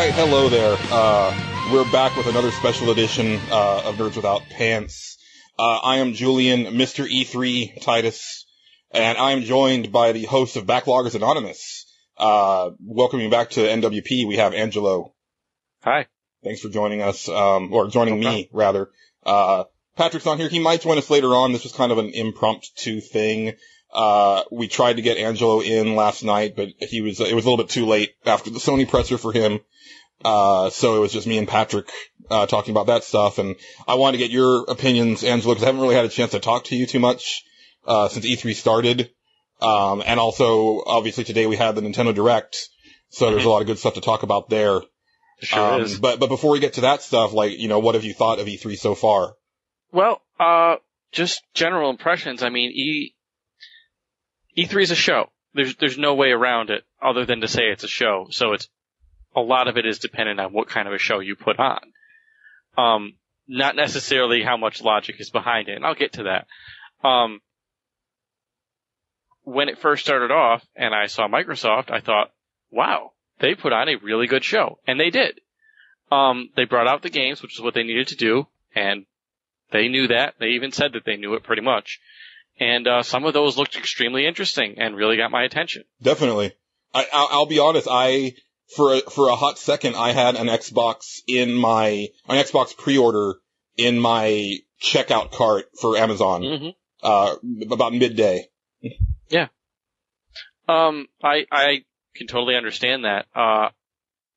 right, hello there. We're back with another special edition of Nerds Without Pants. I am Julian, Mr. E3 Titus, and I am joined by the host of Backloggers Anonymous. Welcoming back to NWP, we have Angelo. Hi. Thanks for joining us, or joining me, rather. Patrick's on here. He might join us later on. This was kind of an impromptu thing. We tried to get Angelo in last night, but it was a little bit too late after the Sony presser for him. So it was just me and Patrick, talking about that stuff. And I wanted to get your opinions, Angelo, because I haven't really had a chance to talk to you too much, since E3 started. And also, obviously today we had the Nintendo Direct. So there's a lot of good stuff to talk about there. Sure is. But before we get to that stuff, what have you thought of E3 so far? Well, just general impressions. I mean, E3 is a show. There's no way around it other than to say it's a show. So a lot of it is dependent on what kind of a show you put on. Not necessarily how much logic is behind it, and I'll get to that. When it first started off and I saw Microsoft, I thought, wow, they put on a really good show. And they did. They brought out the games, which is what they needed to do, and they knew that. They even said that they knew it pretty much. And some of those looked extremely interesting and really got my attention. Definitely. I'll be honest, for a hot second, I had an Xbox pre-order in my checkout cart for Amazon, about midday. Yeah. I can totally understand that.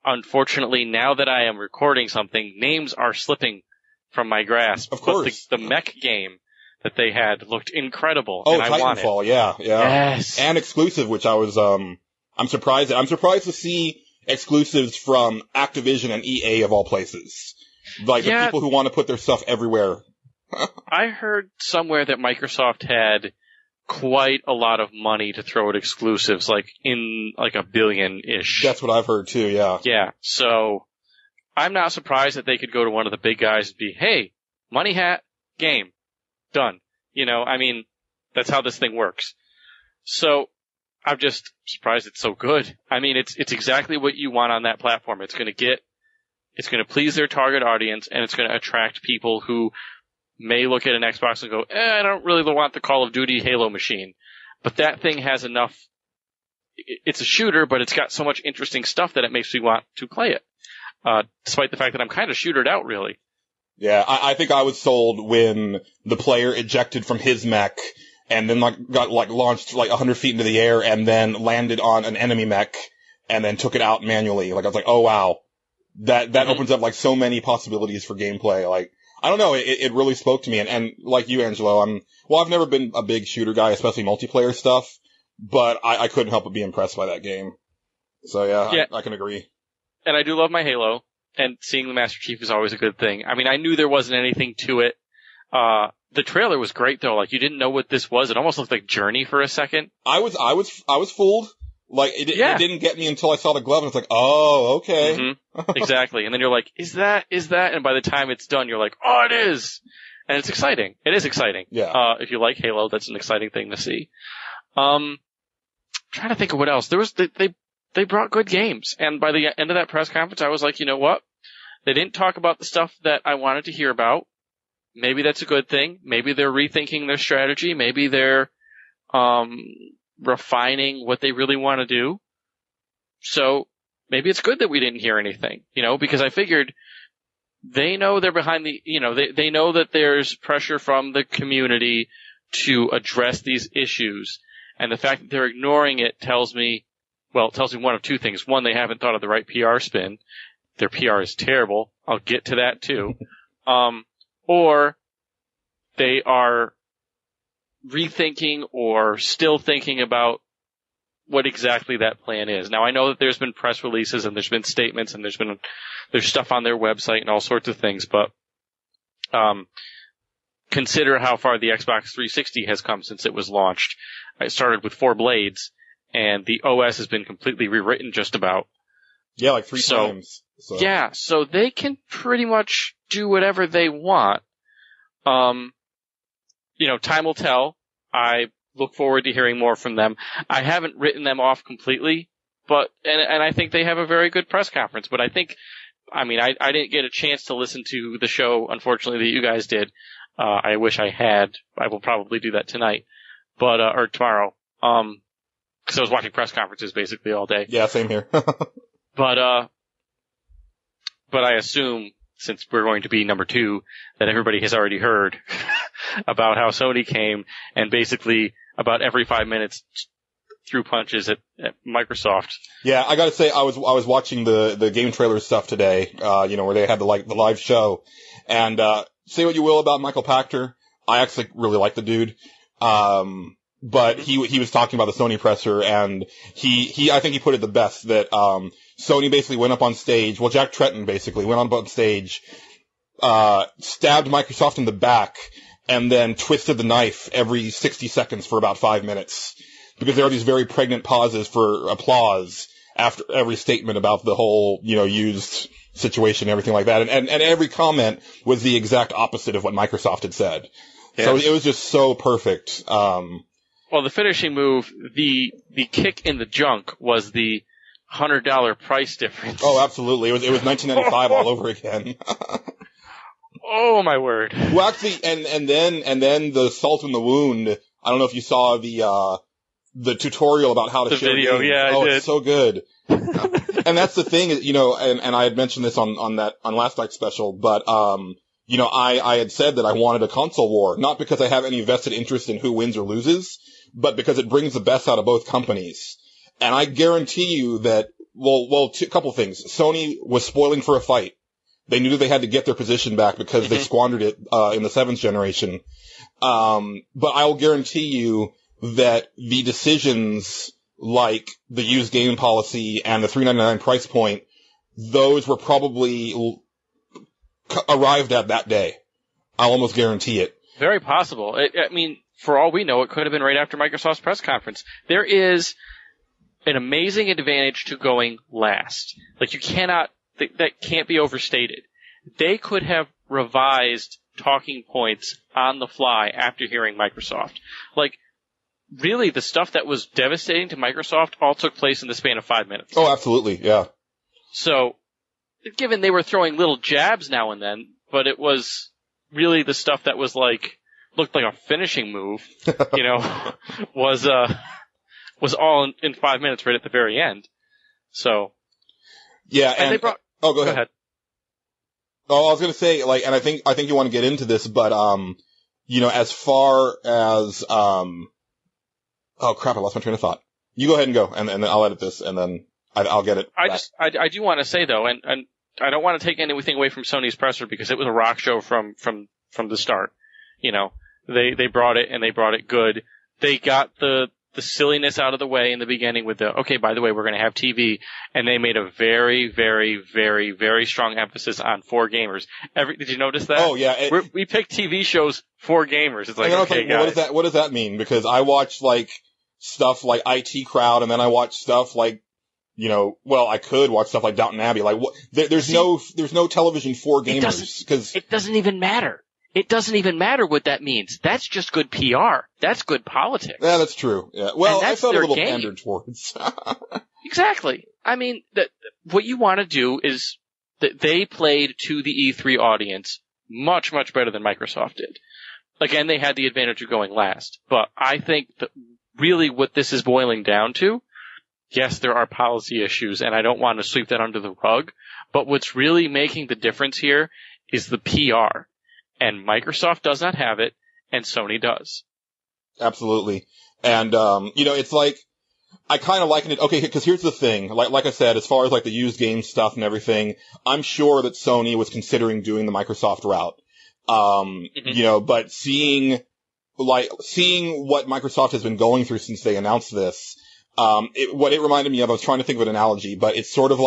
Unfortunately, now that I am recording something, names are slipping from my grasp. Of course. But the mech game that they had looked incredible. Oh, and I want Titanfall, it. yeah. Yes. And exclusive, which I was, I'm surprised to see exclusives from Activision and EA of all places. The people who want to put their stuff everywhere. I heard somewhere that Microsoft had quite a lot of money to throw at exclusives, in $1 billion-ish. That's what I've heard too, yeah. Yeah, so I'm not surprised that they could go to one of the big guys and be, hey, money hat, game, done. That's how this thing works. So I'm just surprised it's so good. It's exactly what you want on that platform. It's going to please their target audience, and it's going to attract people who may look at an Xbox and go, I don't really want the Call of Duty Halo machine. But that thing has enough. It's a shooter, but it's got so much interesting stuff that it makes me want to play it. Despite the fact that I'm kind of shootered out, really. Yeah, I think I was sold when the player ejected from his mech and then got launched 100 feet into the air and then landed on an enemy mech and then took it out manually. I was like, oh wow. That opens up so many possibilities for gameplay. I don't know, it really spoke to me, and like you, Angelo, I've never been a big shooter guy, especially multiplayer stuff, but I couldn't help but be impressed by that game. So yeah. I can agree. And I do love my Halo, and seeing the Master Chief is always a good thing. I knew there wasn't anything to it. The trailer was great though, you didn't know what this was. It almost looked like Journey for a second. I was fooled. It didn't get me until I saw the glove, and it's like, oh, okay. Mm-hmm. Exactly. And then you're like, is that? And by the time it's done, you're like, oh, it is. And it's exciting. It is exciting. Yeah. If you like Halo, that's an exciting thing to see. Trying to think of what else. They brought good games. And by the end of that press conference, I was like, you know what? They didn't talk about the stuff that I wanted to hear about. Maybe that's a good thing. Maybe they're rethinking their strategy. Maybe they're, refining what they really want to do. So maybe it's good that we didn't hear anything, because I figured they know they're behind they know that there's pressure from the community to address these issues. And the fact that they're ignoring it tells me one of two things. One, they haven't thought of the right PR spin. Their PR is terrible. I'll get to that too. Or they are rethinking or still thinking about what exactly that plan is. Now, I know that there's been press releases and there's been statements and there's stuff on their website and all sorts of things, but consider how far the Xbox 360 has come since it was launched. It started with 4 blades, and the OS has been completely rewritten just about. Yeah, 3 times. So. Yeah, so they can pretty much do whatever they want. Time will tell. I look forward to hearing more from them. I haven't written them off completely. but I think they have a very good press conference. But I didn't get a chance to listen to the show, unfortunately, that you guys did. I wish I had. I will probably do that tonight, or tomorrow. Because I was watching press conferences basically all day. Yeah, same here. But I assume, since we're going to be number 2, that everybody has already heard about how Sony came and basically about every 5 minutes threw punches at Microsoft. Yeah, I gotta say, I was watching the game trailer stuff today, where they had the live show. And, say what you will about Michael Pachter, I actually really like the dude. But he was talking about the Sony presser, and I think he put it the best, that, Sony basically went up on stage, well, Jack Tretton basically went up on stage, stabbed Microsoft in the back, and then twisted the knife every 60 seconds for about 5 minutes. Because there are these very pregnant pauses for applause after every statement about the whole, used situation and everything like that. And every comment was the exact opposite of what Microsoft had said. Yes. So it was just so perfect. Well, the finishing move, the kick in the junk was the $100 price difference. Oh, absolutely. It was $19.95 all over again. Oh, my word. Well, actually, and then the salt in the wound. I don't know if you saw the tutorial about how to the share video. games. Yeah, I did. It's so good. And that's the thing, and I had mentioned this on last night's special, but, I had said that I wanted a console war, not because I have any vested interest in who wins or loses, but because it brings the best out of both companies. And I guarantee you that, a couple things. Sony was spoiling for a fight. They knew that they had to get their position back because they squandered it, in the 7th generation. But I'll guarantee you that the decisions like the used game policy and the $3.99 price point, those were probably arrived at that day. I'll almost guarantee it. Very possible. For all we know, it could have been right after Microsoft's press conference. There is an amazing advantage to going last. You cannot, that can't be overstated. They could have revised talking points on the fly after hearing Microsoft. Really, the stuff that was devastating to Microsoft all took place in the span of 5 minutes. Oh, absolutely, yeah. So, given they were throwing little jabs now and then, but it was really the stuff that was looked like a finishing move, was all in 5 minutes right at the very end. So. Yeah, and they brought, go ahead. Oh, I was gonna say, and I think you want to get into this, but, as far as, oh crap, I lost my train of thought. You go ahead and go, and then I'll edit this, and then I'll get it. I do want to say though, and I don't want to take anything away from Sony's presser because it was a rock show from the start. They brought it and they brought it good. They got the silliness out of the way in the beginning with okay, by the way, we're going to have TV, and they made a very, very, very, very strong emphasis on for gamers. Did you notice that? Oh yeah. We picked TV shows for gamers. It's okay, guys. What does that mean? Because I watch stuff like IT Crowd, and then I watch stuff I could watch stuff like Downton Abbey. There's no television for gamers because it doesn't even matter. It doesn't even matter what that means. That's just good PR. That's good politics. Yeah, that's true. Yeah. Well, I felt a little pandered towards. Exactly. What you want to do is that they played to the E3 audience much, much better than Microsoft did. Again, they had the advantage of going last, but I think that really what this is boiling down to, yes, there are policy issues, and I don't want to sweep that under the rug, but what's really making the difference here is the PR. And Microsoft does not have it, and Sony does. Absolutely. And, it's I kind of liken it, okay, because here's the thing, like I said, as far as the used game stuff and everything, I'm sure that Sony was considering doing the Microsoft route. But seeing what Microsoft has been going through since they announced this, what it reminded me of, I was trying to think of an analogy, but it's sort of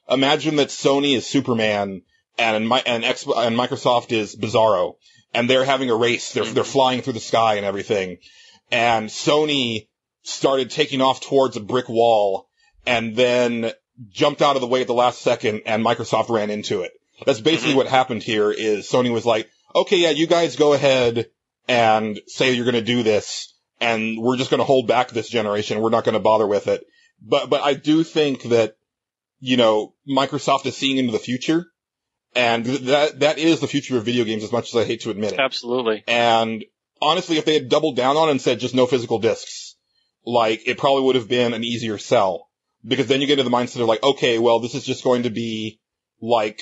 imagine that Sony is Superman, and Microsoft is Bizarro, and they're having a race. They're flying through the sky and everything. And Sony started taking off towards a brick wall, and then jumped out of the way at the last second, and Microsoft ran into it. That's basically what happened here. Is Sony was like, okay, yeah, you guys go ahead and say you're going to do this, and we're just going to hold back this generation. We're not going to bother with it. But I do think that, Microsoft is seeing into the future, and that is the future of video games, as much as I hate to admit it. Absolutely. And honestly, if they had doubled down on it and said just no physical discs, it probably would have been an easier sell. Because then you get into the mindset of okay, well, this is just going to be a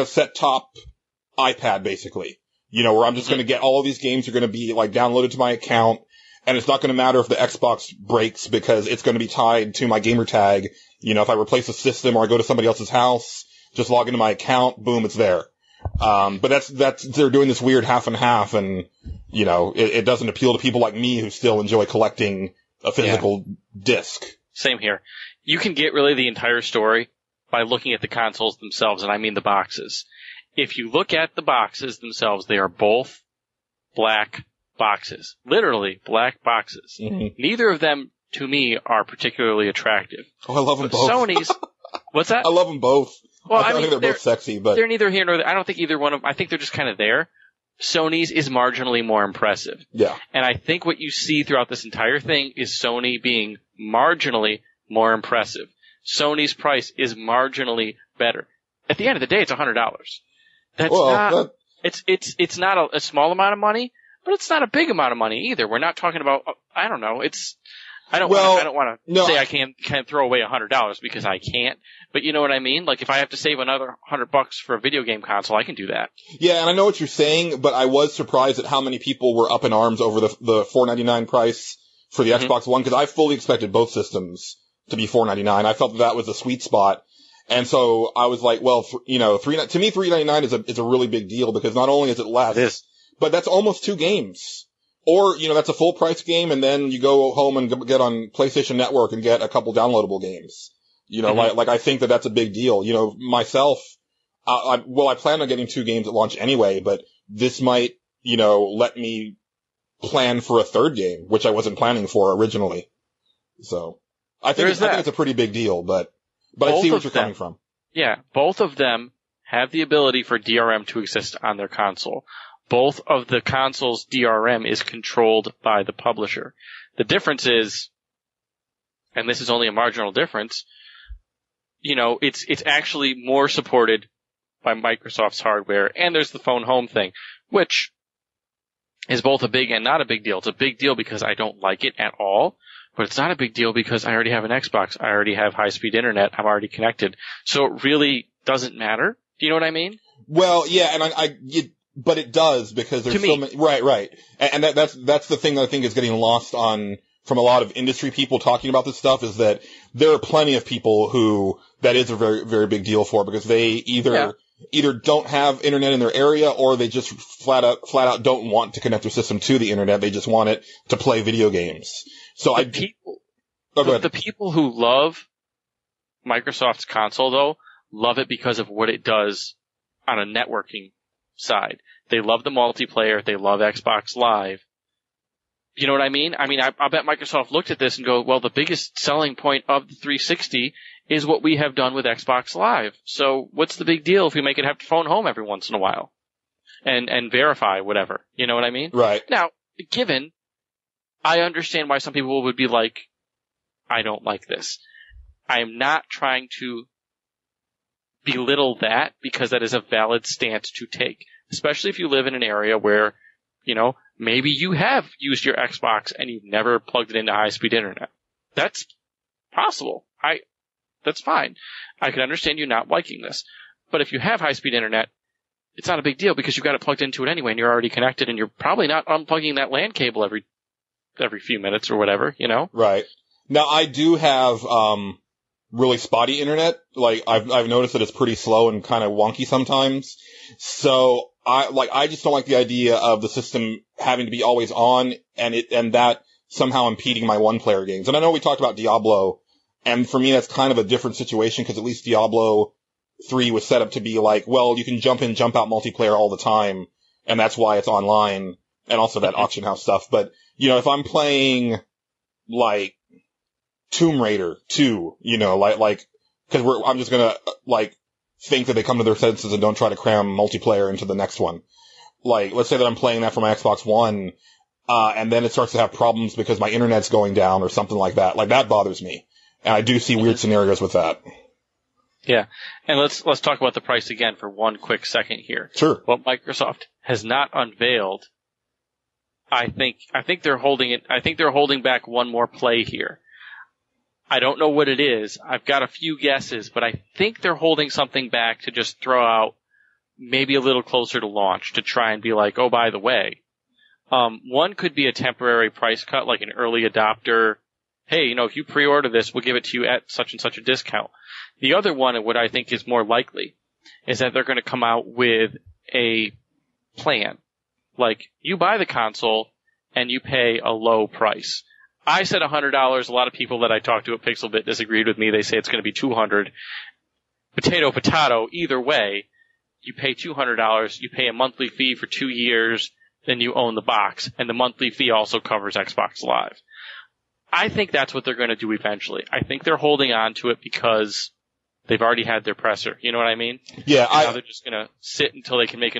set-top iPad, basically. Where I'm just going to get all of these games are going to be downloaded to my account, and it's not going to matter if the Xbox breaks because it's going to be tied to my gamer tag. If I replace a system or I go to somebody else's house, just log into my account, boom, it's there. But they're doing this weird half and half, and, it doesn't appeal to people like me who still enjoy collecting a physical disc. Same here. You can get really the entire story by looking at the consoles themselves, and I mean the boxes. If you look at the boxes themselves, they are both black boxes. Literally black boxes. Mm-hmm. Neither of them, to me, are particularly attractive. Oh, I love them both. Sony's... What's that? I love them both. Well, I think they're both sexy, but... They're neither here nor there. I don't think either one of them... I think they're just kind of there. Sony's is marginally more impressive. Yeah. And I think what you see throughout this entire thing is Sony being marginally more impressive. Sony's price is marginally better. At the end of the day, it's $100. It's not a small amount of money, but it's not a big amount of money either. We're not talking about, I don't know, I don't want to say I can't throw away $100 because I can't, but you know what I mean? If I have to save another $100 for a video game console, I can do that. Yeah, and I know what you're saying, but I was surprised at how many people were up in arms over the $499 price for the Xbox One, because I fully expected both systems to be $499. I felt that was the sweet spot. And so I was like, well, to me, $399 is a really big deal, because not only is it less, but that's almost 2 games. Or, that's a full price game, and then you go home and get on PlayStation Network and get a couple downloadable games. I think that's a big deal. Myself, I plan on getting 2 games at launch anyway, but this might, let me plan for a third game, which I wasn't planning for originally. So, I think it's a pretty big deal, but I see what you're coming from. Yeah, both of them have the ability for DRM to exist on their console. Both of the consoles' DRM is controlled by the publisher. The difference is, and this is only a marginal difference, it's actually more supported by Microsoft's hardware, and there's the phone home thing, which is both a big and not a big deal. It's a big deal because I don't like it at all, but it's not a big deal because I already have an Xbox. I already have high-speed internet. I'm already connected. So it really doesn't matter. Do you know what I mean? Well, yeah, and but it does, because there's so many, right. And that's the thing that I think is getting lost from a lot of industry people talking about this stuff, is that there are plenty of people who that is a very, very big deal for, because they either don't have internet in their area, or they just flat out don't want to connect their system to the internet. They just want it to play video games. So the people who love Microsoft's console, though, love it because of what it does on a networking side. They love the multiplayer. They love Xbox Live. You know what I mean? I bet Microsoft looked at this and go, well, the biggest selling point of the 360 is what we have done with Xbox Live. So what's the big deal if we make it have to phone home every once in a while and verify whatever? You know what I mean? Right. Now, I understand why some people would be like, I don't like this. I am not trying to belittle that, because that is a valid stance to take, especially if you live in an area where, maybe you have used your Xbox and you've never plugged it into high-speed internet. That's possible. That's fine. I can understand you not liking this. But if you have high-speed internet, it's not a big deal, because you've got it plugged into it anyway and you're already connected, and you're probably not unplugging that LAN cable every few minutes or whatever, Right. Now, I do have, really spotty internet. I've noticed that it's pretty slow and kind of wonky sometimes. So I just don't like the idea of the system having to be always on, and that somehow impeding my one-player games. And I know we talked about Diablo, and for me that's kind of a different situation, because at least Diablo 3 was set up to be you can jump in, jump out multiplayer all the time, and that's why it's online, and also that auction house stuff. But, if I'm playing, Tomb Raider 2, because I'm just gonna, think that they come to their senses and don't try to cram multiplayer into the next one. Let's say that I'm playing that for my Xbox One, and then it starts to have problems because my internet's going down or something like that. Like, that bothers me. And I do see weird scenarios with that. Yeah. And let's talk about the price again for one quick second here. Sure. What Microsoft has not unveiled, I think they're holding back one more play here. I don't know what it is. I've got a few guesses, but I think they're holding something back to just throw out maybe a little closer to launch to try and be like, oh, by the way. One could be a temporary price cut, like an early adopter. Hey, if you pre-order this, we'll give it to you at such and such a discount. The other one, and what I think is more likely, is that they're going to come out with a plan. Like, you buy the console and you pay a low price. I said $100. A lot of people that I talked to at Pixelbit disagreed with me. They say it's going to be $200. Potato, either way, you pay $200. You pay a monthly fee for 2 years, then you own the box, and the monthly fee also covers Xbox Live. I think that's what they're going to do eventually. I think they're holding on to it because they've already had their presser. You know what I mean? Yeah. Now they're just going to sit until they can make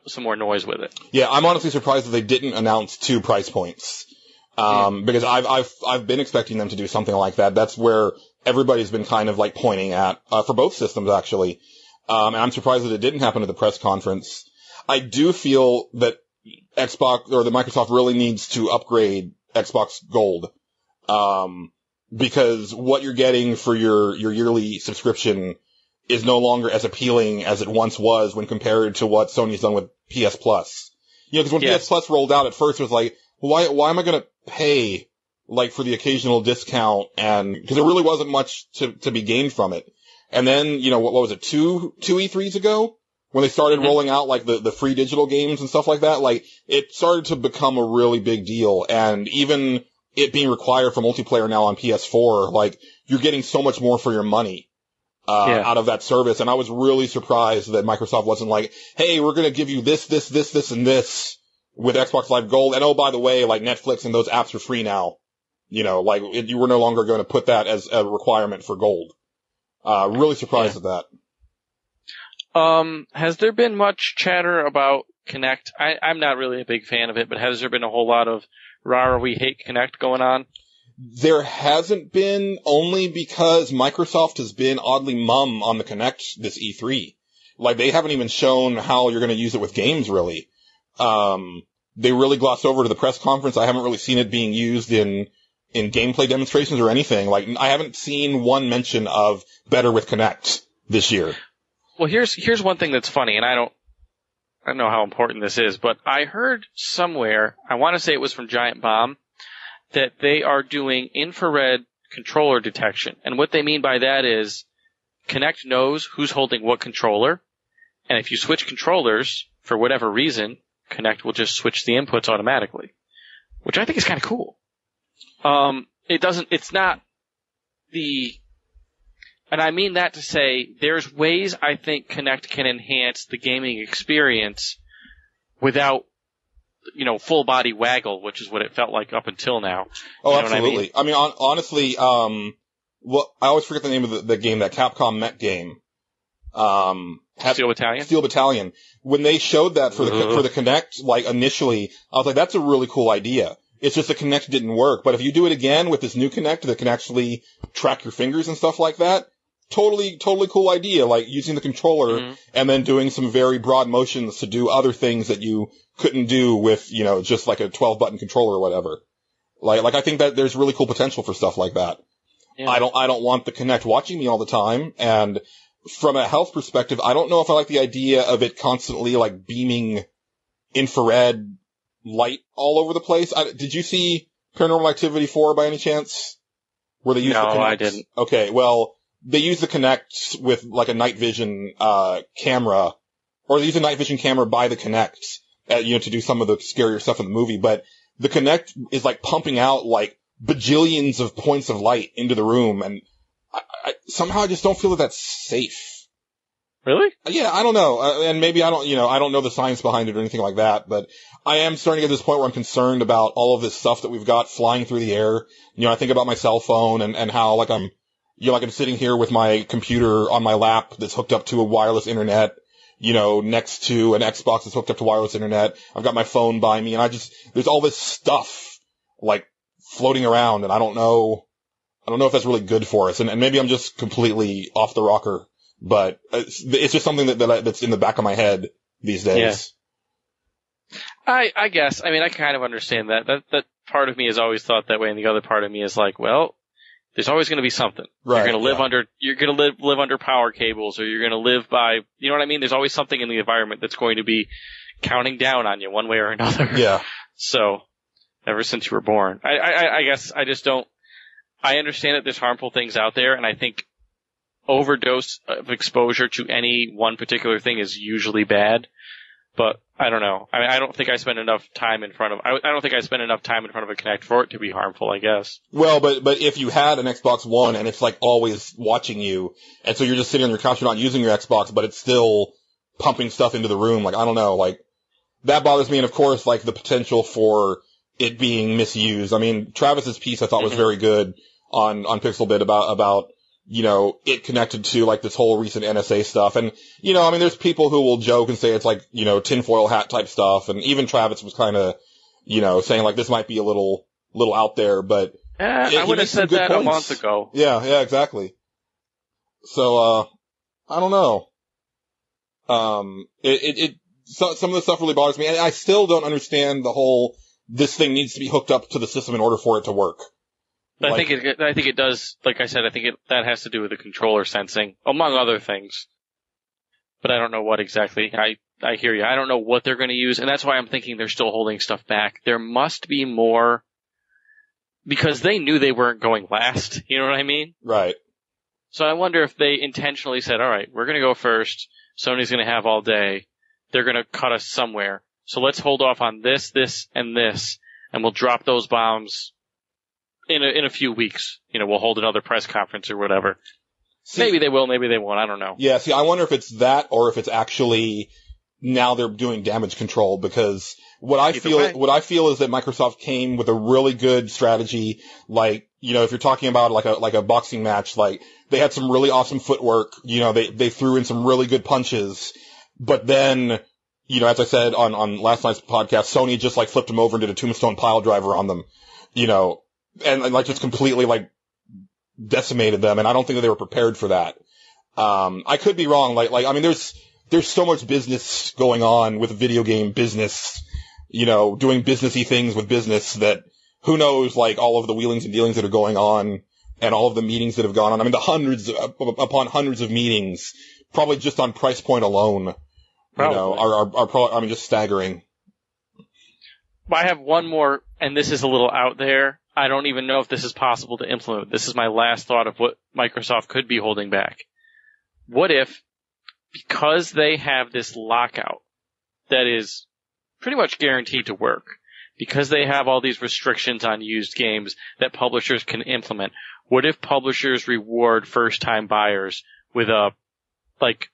some more noise with it. Yeah, I'm honestly surprised that they didn't announce 2 price points. Because I've been expecting them to do something like that. That's where everybody's been kind of like pointing at, for both systems actually. And I'm surprised that it didn't happen at the press conference. I do feel that Xbox, or that Microsoft really needs to upgrade Xbox Gold. Because what you're getting for your yearly subscription is no longer as appealing as it once was when compared to what Sony's done with PS Plus. Because when PS Plus rolled out at first, it was like, why am I going to pay, like, for the occasional discount? And, because there really wasn't much to be gained from it. And then, what was it, two E3s ago? When they started rolling out, like, the free digital games and stuff like that, like, it started to become a really big deal. And even it being required for multiplayer now on PS4, like, you're getting so much more for your money, out of that service. And I was really surprised that Microsoft wasn't like, hey, we're gonna give you this, and this with Xbox Live Gold. And oh, by the way, like, Netflix and those apps are free now. You were no longer going to put that as a requirement for Gold. Really surprised at that. Has there been much chatter about Kinect? I'm not really a big fan of it, but has there been a whole lot of rah, we hate Kinect going on? There hasn't been, only because Microsoft has been oddly mum on the Kinect this E3. Like, they haven't even shown how you're going to use it with games, really. They really glossed over to the press conference. I haven't really seen it being used in gameplay demonstrations or anything. Like, I haven't seen one mention of better with Kinect this year. Well, here's one thing that's funny, and I don't know how important this is, but I heard somewhere, I want to say it was from Giant Bomb, that they are doing infrared controller detection. And what they mean by that is Kinect knows who's holding what controller, and if you switch controllers, for whatever reason, Kinect will just switch the inputs automatically, which I think is kind of cool. It's not and I mean that to say there's ways I think Kinect can enhance the gaming experience without, full body waggle, which is what it felt like up until now. Oh, absolutely. I mean, honestly, I always forget the name of the game, that Capcom Mech game. Steel Battalion? Steel Battalion. When they showed that for the Kinect, like, initially, I was like, that's a really cool idea. It's just the Kinect didn't work. But if you do it again with this new Kinect that can actually track your fingers and stuff like that, totally cool idea. Like, using the controller and then doing some very broad motions to do other things that you couldn't do with, just like a 12-button controller or whatever. Like, I think that there's really cool potential for stuff like that. Yeah. I don't want the Kinect watching me all the time, and from a health perspective, I don't know if I like the idea of it constantly, like, beaming infrared light all over the place. Did you see Paranormal Activity 4 by any chance? Where they used the Kinect? No, I didn't. Okay, well, they use the Kinect with, like, a night vision camera, or they use a night vision camera by the Kinect, to do some of the scarier stuff in the movie, but the Kinect is, like, pumping out, like, bajillions of points of light into the room, and somehow I just don't feel that that's safe. Really? Yeah, I don't know. And maybe I don't know the science behind it or anything like that, but I am starting to get to this point where I'm concerned about all of this stuff that we've got flying through the air. I think about my cell phone and how, like, I'm sitting here with my computer on my lap that's hooked up to a wireless internet, next to an Xbox that's hooked up to wireless internet. I've got my phone by me, and there's all this stuff, like, floating around, and I don't know if that's really good for us, and maybe I'm just completely off the rocker, but it's just something that's in the back of my head these days. Yeah. I guess. I mean, I kind of understand that. That part of me has always thought that way, and the other part of me is like, well, there's always going to be something. Right. You're going to live under power cables, or you're going to live by, you know what I mean? There's always something in the environment that's going to be counting down on you one way or another. Yeah. So, ever since you were born. I guess I just don't, I understand that there's harmful things out there, and I think overdose of exposure to any one particular thing is usually bad. But I don't know. I mean, I don't think I spend enough time in front of a Kinect for it to be harmful, I guess. Well, but if you had an Xbox One and it's like always watching you, and so you're just sitting on your couch, you're not using your Xbox, but it's still pumping stuff into the room, like, I don't know, like, that bothers me, and of course, like, the potential for it being misused. I mean, Travis's piece I thought was very good on Pixelbit about, it connected to, like, this whole recent NSA stuff. And, I mean, there's people who will joke and say it's like, tinfoil hat type stuff. And even Travis was kind of, saying like this might be a little out there, but I would have said that points. A month ago. Yeah, exactly. So, I don't know. Some of the stuff really bothers me. And I still don't understand the whole, this thing needs to be hooked up to the system in order for it to work. I think it does. Like I said, I think that has to do with the controller sensing, among other things. But I don't know what exactly. I hear you. I don't know what they're going to use, and that's why I'm thinking they're still holding stuff back. There must be more, because they knew they weren't going last. You know what I mean? Right. So I wonder if they intentionally said, "All right, we're going to go first. Sony's going to have all day. They're going to cut us somewhere. So let's hold off on this, and this, and we'll drop those bombs." In a few weeks, we'll hold another press conference or whatever. Maybe they will, maybe they won't. I don't know. Yeah, see, I wonder if it's that or if it's actually now they're doing damage control, because what I feel is that Microsoft came with a really good strategy. Like, if you're talking about like a boxing match, like they had some really awesome footwork. They threw in some really good punches, but then, as I said on last night's podcast, Sony just like flipped them over and did a tombstone pile driver on them, and like just completely like decimated them, and I don't think that they were prepared for that. I could be wrong. Like I mean, there's so much business going on with video game business, doing businessy things with business that who knows, like all of the wheelings and dealings that are going on and all of the meetings that have gone on. I mean, the hundreds upon hundreds of meetings, probably just on price point alone, are probably, I mean, just staggering. I have one more, and this is a little out there. I don't even know if this is possible to implement. This is my last thought of what Microsoft could be holding back. What if, because they have this lockout that is pretty much guaranteed to work, because they have all these restrictions on used games that publishers can implement, what if publishers reward first-time buyers with a, like,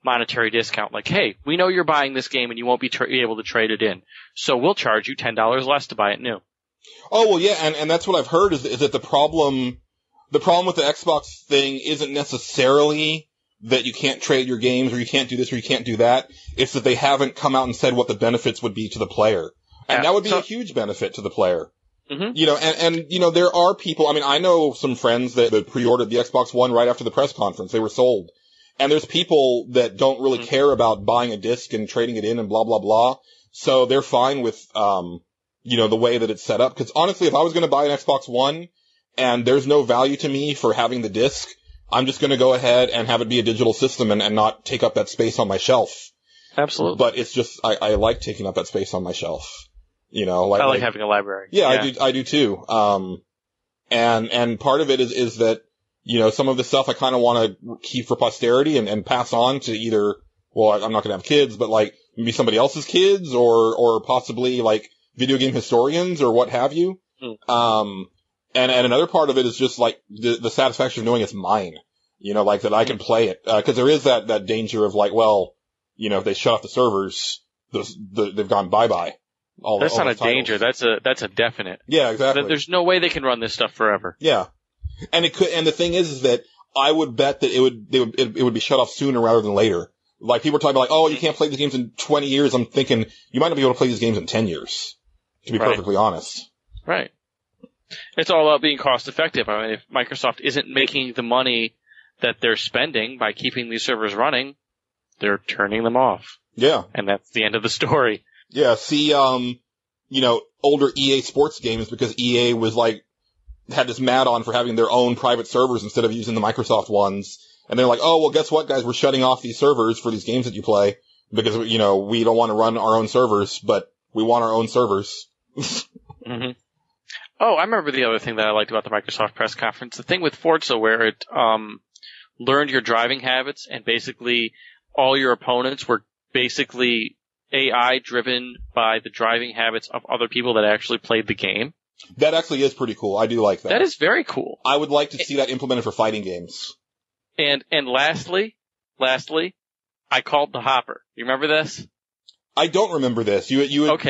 monetary discount? Like, hey, we know you're buying this game and you won't be able to trade it in, so we'll charge you $10 less to buy it new. Oh, well, yeah, and that's what I've heard is that the problem with the Xbox thing isn't necessarily that you can't trade your games or you can't do this or you can't do that. It's that they haven't come out and said what the benefits would be to the player. And that would be a huge benefit to the player. Mm-hmm. And there are people, I mean, I know some friends that pre-ordered the Xbox One right after the press conference. They were sold. And there's people that don't really care about buying a disc and trading it in and blah, blah, blah. So they're fine with, the way that it's set up. Because honestly, if I was going to buy an Xbox One and there's no value to me for having the disc, I'm just going to go ahead and have it be a digital system and not take up that space on my shelf. Absolutely. But it's just, I like taking up that space on my shelf. I like having a library. Yeah, I do too. And part of it is that, some of the stuff I kind of want to keep for posterity and pass on to either, well, I'm not going to have kids, but like maybe somebody else's kids or possibly like video game historians or what have you. And another part of it is just like the satisfaction of knowing it's mine, like that I can play it. Cause there is that danger of like, well, if they shut off the servers, they've gone bye-bye. That's not a danger. That's a definite. Yeah, exactly. There's no way they can run this stuff forever. Yeah. And the thing is that I would bet that it would be shut off sooner rather than later. Like, people are talking about, like, oh, you can't play these games in 20 years. I'm thinking, you might not be able to play these games in 10 years, to be perfectly honest. Right. It's all about being cost effective. I mean, if Microsoft isn't making the money that they're spending by keeping these servers running, they're turning them off. Yeah. And that's the end of the story. Yeah, see, older EA sports games, because EA was like, had this mad on for having their own private servers instead of using the Microsoft ones. And they're like, oh, well, guess what, guys? We're shutting off these servers for these games that you play because, we don't want to run our own servers, but we want our own servers. Mm-hmm. Oh, I remember the other thing that I liked about the Microsoft press conference. The thing with Forza where it learned your driving habits, and basically all your opponents were basically AI driven by the driving habits of other people that actually played the game. That actually is pretty cool. I do like that. That is very cool. I would like to see that implemented for fighting games. And lastly, I called the hopper. You remember this? I don't remember this. You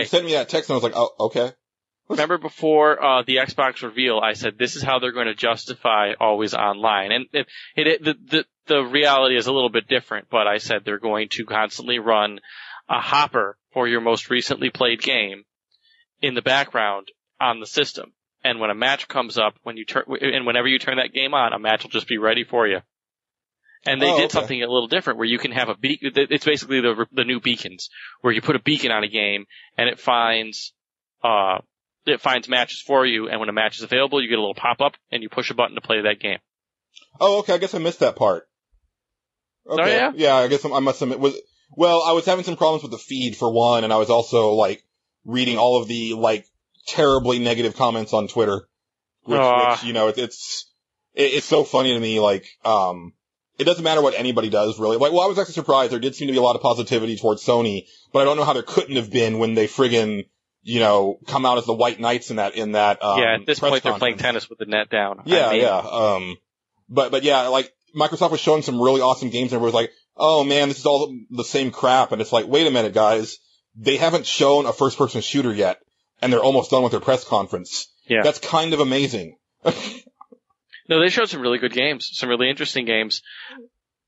sent me that text and I was like, oh, okay. Remember before the Xbox reveal, I said this is how they're going to justify always online, and the reality is a little bit different. But I said they're going to constantly run a hopper for your most recently played game in the background on the system, and when a match comes up, whenever you turn that game on, a match will just be ready for you. And they did something a little different where you can have a beacon. It's basically the new beacons where you put a beacon on a game and it finds matches for you. And when a match is available, you get a little pop up and you push a button to play that game. Oh, okay. I guess I missed that part. Okay. Oh, yeah? Yeah, I guess I must have. Well, I was having some problems with the feed for one, and I was also like reading all of the like terribly negative comments on Twitter, which it's so funny to me. Like, it doesn't matter what anybody does, really. Like, well, I was actually surprised. There did seem to be a lot of positivity towards Sony, but I don't know how there couldn't have been when they friggin', come out as the White Knights in that. Yeah, at this point, they're playing tennis with the net down. But yeah, like, Microsoft was showing some really awesome games, and everybody was like, oh man, this is all the same crap. And it's like, wait a minute, guys. They haven't shown a first-person shooter yet, and they're almost done with their press conference. Yeah. That's kind of amazing. No, they showed some really good games, some really interesting games.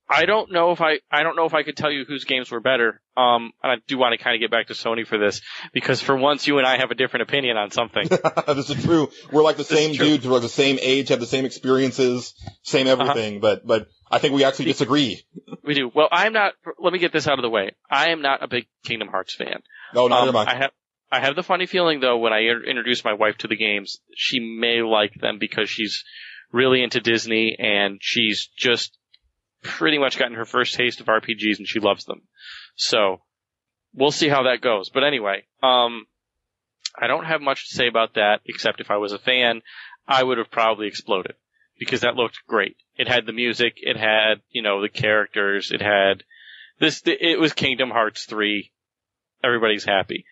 I don't know if I could tell you whose games were better. I do want to kind of get back to Sony for this, because for once you and I have a different opinion on something. This is true. We're like the same dudes, we're like the same age, have the same experiences, same everything, but I think we actually disagree. We do. Well, let me get this out of the way. I am not a big Kingdom Hearts fan. No, neither am I. I have the funny feeling though, when I introduce my wife to the games, she may like them because she's really into Disney and she's just pretty much gotten her first taste of RPGs and she loves them. So we'll see how that goes. But anyway, I don't have much to say about that, except if I was a fan, I would have probably exploded because that looked great. It had the music, it had, the characters, it had it was Kingdom Hearts 3. Everybody's happy.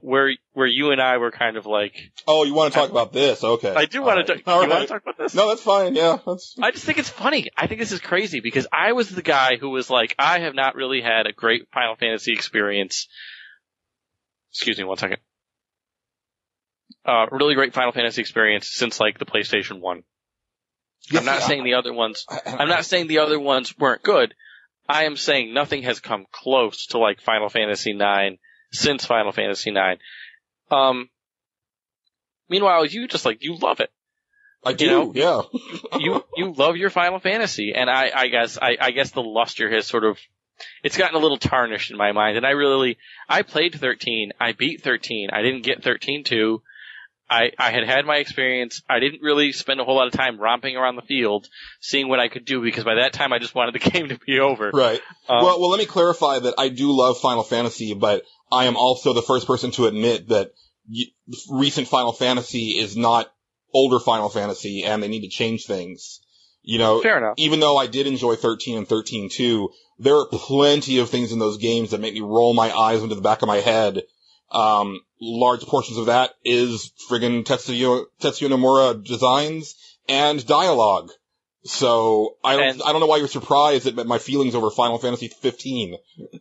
Where you and I were kind of like... Oh, you want to talk about this? Okay. I do want to talk... You want to talk about this? No, that's fine, yeah. I just think it's funny. I think this is crazy because I was the guy who was like, I have not really had a great Final Fantasy experience. Excuse me 1 second. Really great Final Fantasy experience since like the PlayStation 1. Yes, I'm not saying the other ones... I'm not saying the other ones weren't good. I am saying nothing has come close to like Final Fantasy 9 since Final Fantasy 9. Meanwhile, you just you love it. I do, yeah. you love your Final Fantasy, and I guess the luster has sort of, it's gotten a little tarnished in my mind, and I played 13, I beat 13, I didn't get 13-2, I had my experience, I didn't really spend a whole lot of time romping around the field, seeing what I could do, because by that time I just wanted the game to be over. Right. Well, let me clarify that I do love Final Fantasy, but I am also the first person to admit that recent Final Fantasy is not older Final Fantasy, and they need to change things. Fair enough. Even though I did enjoy 13 and 13-2, there are plenty of things in those games that make me roll my eyes into the back of my head. Large portions of that is friggin' Tetsuya Nomura designs and dialogue. So I don't know why you're surprised at my feelings over Final Fantasy 15.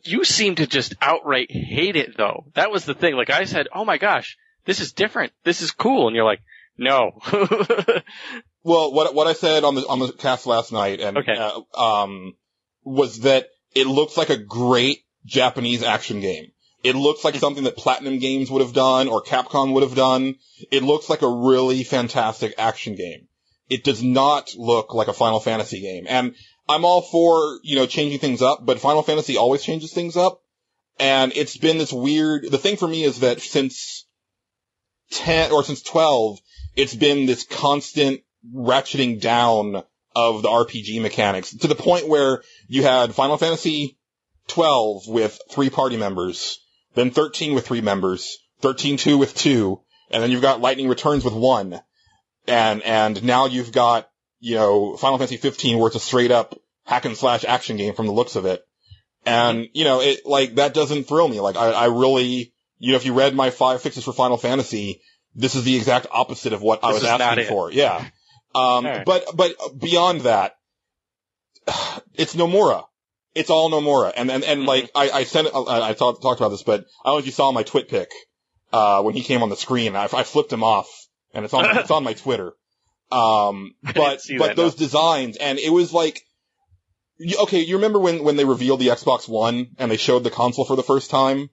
You seem to just outright hate it, though. That was the thing. Like I said, oh my gosh, this is different. This is cool, and you're like, no. Well, what I said on the cast last night, and okay. Was that it looks like a great Japanese action game. It looks like something that Platinum Games would have done or Capcom would have done. It looks like a really fantastic action game. It does not look like a Final Fantasy game. And I'm all for, changing things up, but Final Fantasy always changes things up. And it's been this weird, the thing for me is that since 10 or since 12, it's been this constant ratcheting down of the RPG mechanics to the point where you had Final Fantasy 12 with 3 party members, then 13 with 3 members, 13-2 with 2, and then you've got Lightning Returns with 1. And now you've got, Final Fantasy 15 where it's a straight up hack and slash action game from the looks of it. And, that doesn't thrill me. I really, if you read my 5 fixes for Final Fantasy, this is the exact opposite of what I was asking for. Yeah. Right. But beyond that, it's Nomura. It's all Nomura. And I sent, I talked about this, but I don't know if you saw my twit pic, when he came on the screen. I flipped him off, and it's on my Twitter. But those designs, and it was like, okay, you remember when they revealed the Xbox One and they showed the console for the first time?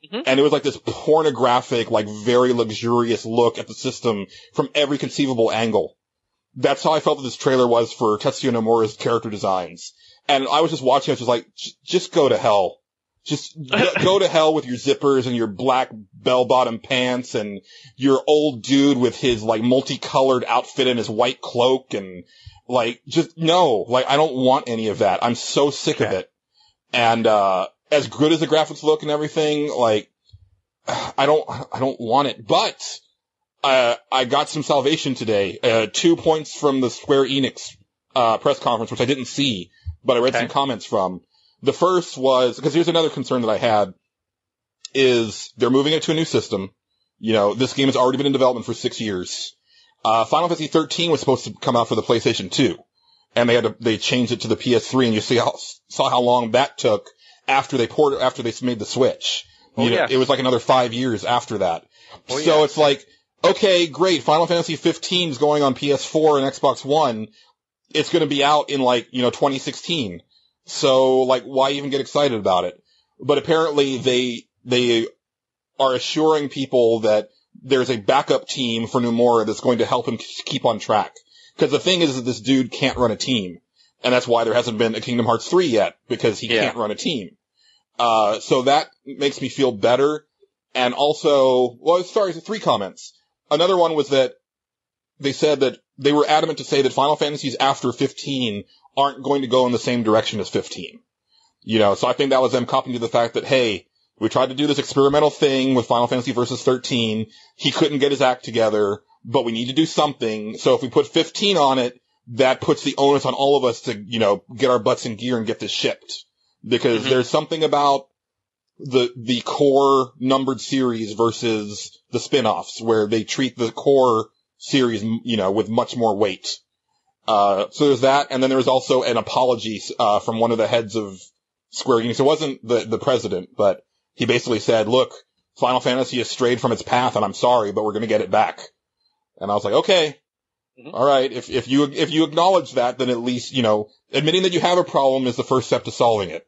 Mm-hmm. And it was like this pornographic, very luxurious look at the system from every conceivable angle. That's how I felt that this trailer was for Tetsuya Nomura's character designs. And I was just watching, I was just like, just go to hell. Just go to hell with your zippers and your black bell-bottom pants and your old dude with his, multicolored outfit and his white cloak and, just no. I don't want any of that. I'm so sick of it. And, as good as the graphics look and everything, I don't want it. But, I got some salvation today. 2 points from the Square Enix, press conference, which I didn't see, but I read some comments from. The first was, because here's another concern that I had, is they're moving it to a new system. This game has already been in development for 6 years. Final Fantasy XIII was supposed to come out for the PlayStation 2. And they changed it to the PS3, and you saw how long that took after they made the Switch. It was another 5 years after that. It's okay, great, Final Fantasy 15 is going on PS4 and Xbox One. It's gonna be out in 2016. So, why even get excited about it? But apparently they are assuring people that there's a backup team for Nomura that's going to help him keep on track. Because the thing is that this dude can't run a team. And that's why there hasn't been a Kingdom Hearts 3 yet, because he can't run a team. So that makes me feel better. And also, 3 comments. Another one was that they said that they were adamant to say that Final Fantasies after 15 aren't going to go in the same direction as 15. So I think that was them copying to the fact that, hey, we tried to do this experimental thing with Final Fantasy Versus 13. He couldn't get his act together, but we need to do something. So if we put 15 on it, that puts the onus on all of us to, get our butts in gear and get this shipped. Because there's something about the core numbered series versus the spin-offs where they treat the core series, with much more weight. So there's that, and then there was also an apology, from one of the heads of Square Enix. It wasn't the president, but he basically said, look, Final Fantasy has strayed from its path, and I'm sorry, but we're gonna get it back. And I was like, okay. Alright, if you acknowledge that, then at least, admitting that you have a problem is the first step to solving it.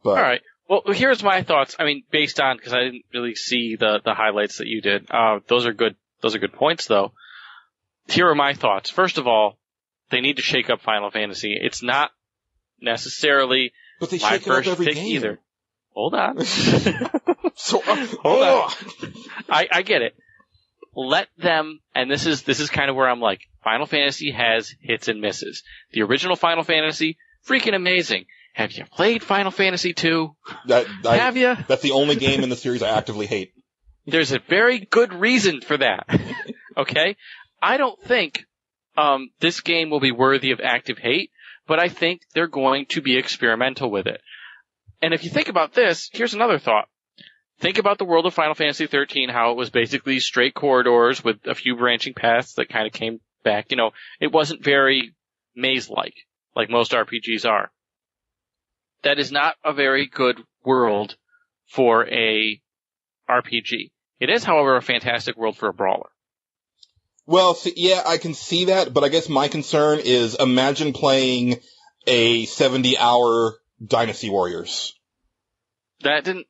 But. Alright. Well, here's my thoughts. I mean, based on, because I didn't really see the highlights that you did. Those are good points, though. Here are my thoughts. First of all, they need to shake up Final Fantasy. It's not necessarily my first pick either. Hold on. Hold on. I get it. Let them, and this is kind of where I'm like, Final Fantasy has hits and misses. The original Final Fantasy, freaking amazing. Have you played Final Fantasy II? Have you? That's the only game in the series I actively hate. There's a very good reason for that. Okay? I don't think this game will be worthy of active hate, but I think they're going to be experimental with it. And if you think about this, here's another thought. Think about the world of Final Fantasy XIII, how it was basically straight corridors with a few branching paths that kind of came back. It wasn't very maze-like, like most RPGs are. That is not a very good world for a RPG. It is, however, a fantastic world for a brawler. Well, see, yeah, I can see that, but I guess my concern is imagine playing a 70-hour Dynasty Warriors.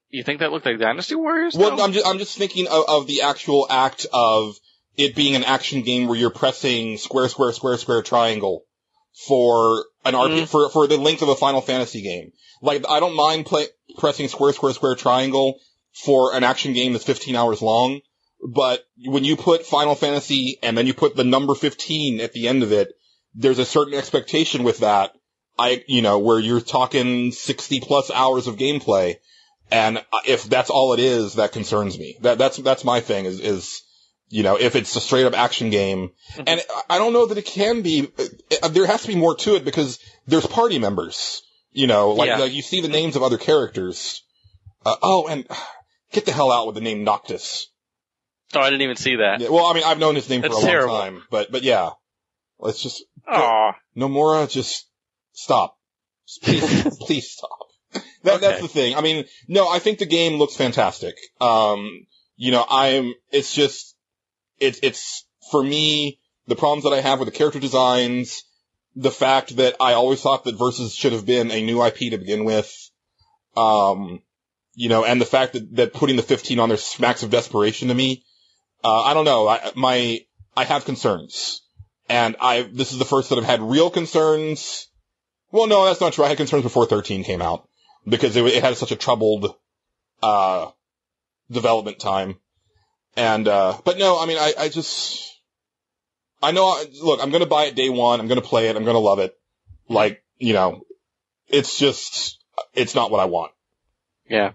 You think that looked like Dynasty Warriors? Well, though? I'm just thinking of the actual act of it being an action game where you're pressing square, triangle for an RP, for the length of a Final Fantasy game. Like, I don't mind pressing square, triangle for an action game that's 15 hours long, but when you put Final Fantasy and then you put the number 15 at the end of it, there's a certain expectation with that, where you're talking 60 plus hours of gameplay. And if that's all it is, that concerns me. That's my thing is, if it's a straight up action game. And I don't know that it can be, there has to be more to it because there's party members, like you see the names of other characters. And get the hell out with the name Noctis. Oh, I didn't even see that. Yeah, well, I mean, I've known his name That's for a terrible. long time, but yeah. Let's just, Nomura, just stop. Please stop. That's the thing. I mean, no, I think the game looks fantastic. It's for me, the problems that I have with the character designs, the fact that I always thought that Versus should have been a new IP to begin with, and the fact that putting the 15 on there smacks of desperation to me. I don't know. I have concerns. And this is the first that I've had real concerns. Well, no, that's not true. I had concerns before 13 came out. Because it had such a troubled, development time. And, but no, I mean, look, I'm gonna buy it day one, I'm gonna play it, I'm gonna love it. Like, it's not what I want. Yeah.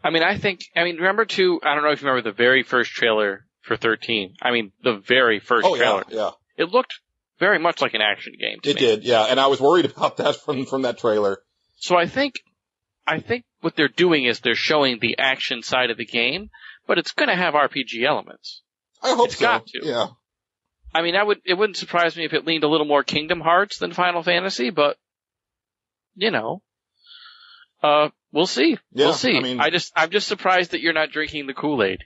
I mean, remember I don't know if you remember the very first trailer for 13. I mean, the very first trailer. Yeah. It looked very much like an action game to me. It did, yeah, and I was worried about that from that trailer. So I think what they're doing is they're showing the action side of the game, but it's going to have RPG elements. I hope it's got to. Yeah. I mean, it wouldn't surprise me if it leaned a little more Kingdom Hearts than Final Fantasy, but we'll see. Yeah, we'll see. I mean, I'm just surprised that you're not drinking the Kool-Aid.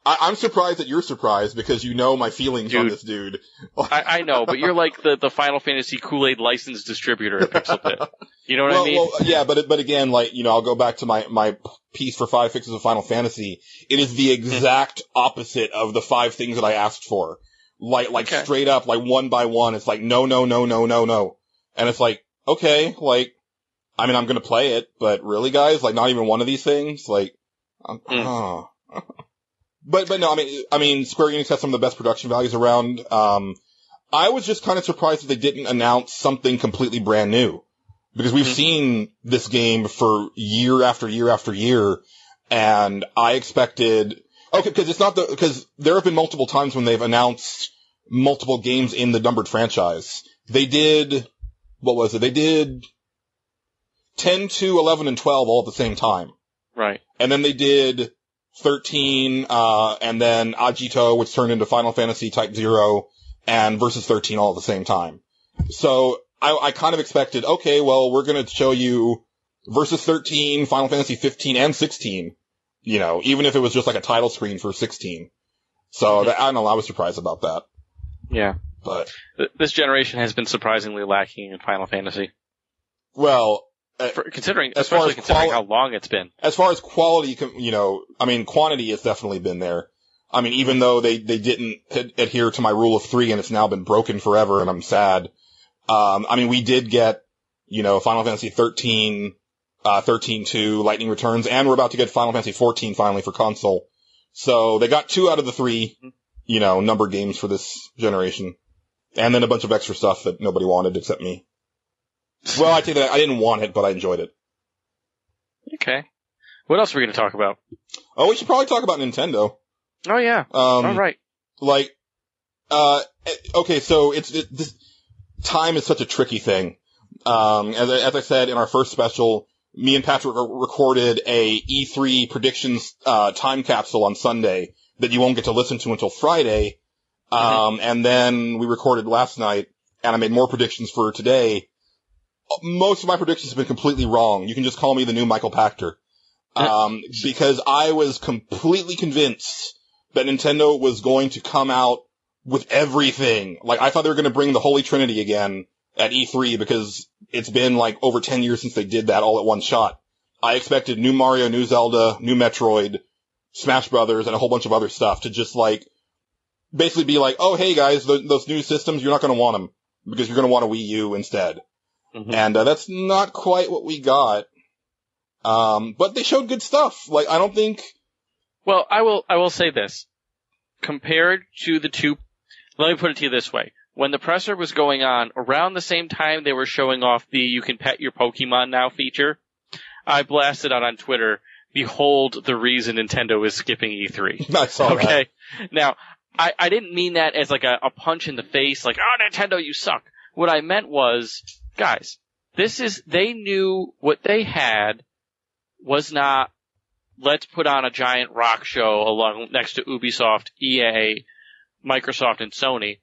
I'm surprised that you're surprised because you know my feelings on this dude. I know, but you're like the Final Fantasy Kool-Aid licensed distributor at PixelPit. You know what I mean? Well, yeah, but again, like, I'll go back to my piece for 5 fixes of Final Fantasy. It is the exact opposite of the 5 things that I asked for. Like straight up, like one by one, it's like, no. And it's like, okay, like, I mean, I'm gonna play it, but really, guys, like, not even one of these things? Like, But no, I mean, Square Enix has some of the best production values around. I was just kind of surprised that they didn't announce something completely brand new. Because we've seen this game for year after year after year, and I expected, because there have been multiple times when they've announced multiple games in the numbered franchise. They did, what was it? They did 10, 2, 11, and 12 all at the same time. Right. And then they did 13, and then Agito, which turned into Final Fantasy Type 0, and Versus 13 all at the same time. So, I kind of expected, okay, well, we're gonna show you Versus 13, Final Fantasy 15, and 16, even if it was just like a title screen for 16. So, I don't know, I was surprised about that. Yeah. But this generation has been surprisingly lacking in Final Fantasy. Well, considering how long it's been. As far as quality, quantity has definitely been there. I mean, even though they didn't adhere to my rule of 3 and it's now been broken forever and I'm sad. We did get, Final Fantasy 13, 13-2, Lightning Returns, and we're about to get Final Fantasy 14 finally for console. So they got 2 out of the 3, numbered games for this generation. And then a bunch of extra stuff that nobody wanted except me. Well, I take that. I didn't want it, but I enjoyed it. Okay. What else are we going to talk about? Oh, we should probably talk about Nintendo. Oh, yeah. All right. Okay, so this time is such a tricky thing. As I said in our first special, me and Patrick recorded a E3 predictions, time capsule on Sunday that you won't get to listen to until Friday. And then we recorded last night, and I made more predictions for today. Most of my predictions have been completely wrong. You can just call me the new Michael Pachter. Because I was completely convinced that Nintendo was going to come out with everything. Like, I thought they were going to bring the Holy Trinity again at E3 because it's been like over 10 years since they did that all at one shot. I expected new Mario, new Zelda, new Metroid, Smash Brothers, and a whole bunch of other stuff to just like basically be like, oh, hey guys, those new systems, you're not going to want them because you're going to want a Wii U instead. Mm-hmm. And that's not quite what we got. But they showed good stuff. Like, I don't think... Well, I will say this. Compared to the two... Let me put it to you this way. When the presser was going on, around the same time they were showing off the you can pet your Pokemon now feature, I blasted out on Twitter, behold the reason Nintendo is skipping E3. I saw that. Okay? Now, I didn't mean that as like a punch in the face, like, oh, Nintendo, you suck. What I meant was, guys, they knew what they had was not, let's put on a giant rock show along next to Ubisoft, EA, Microsoft, and Sony,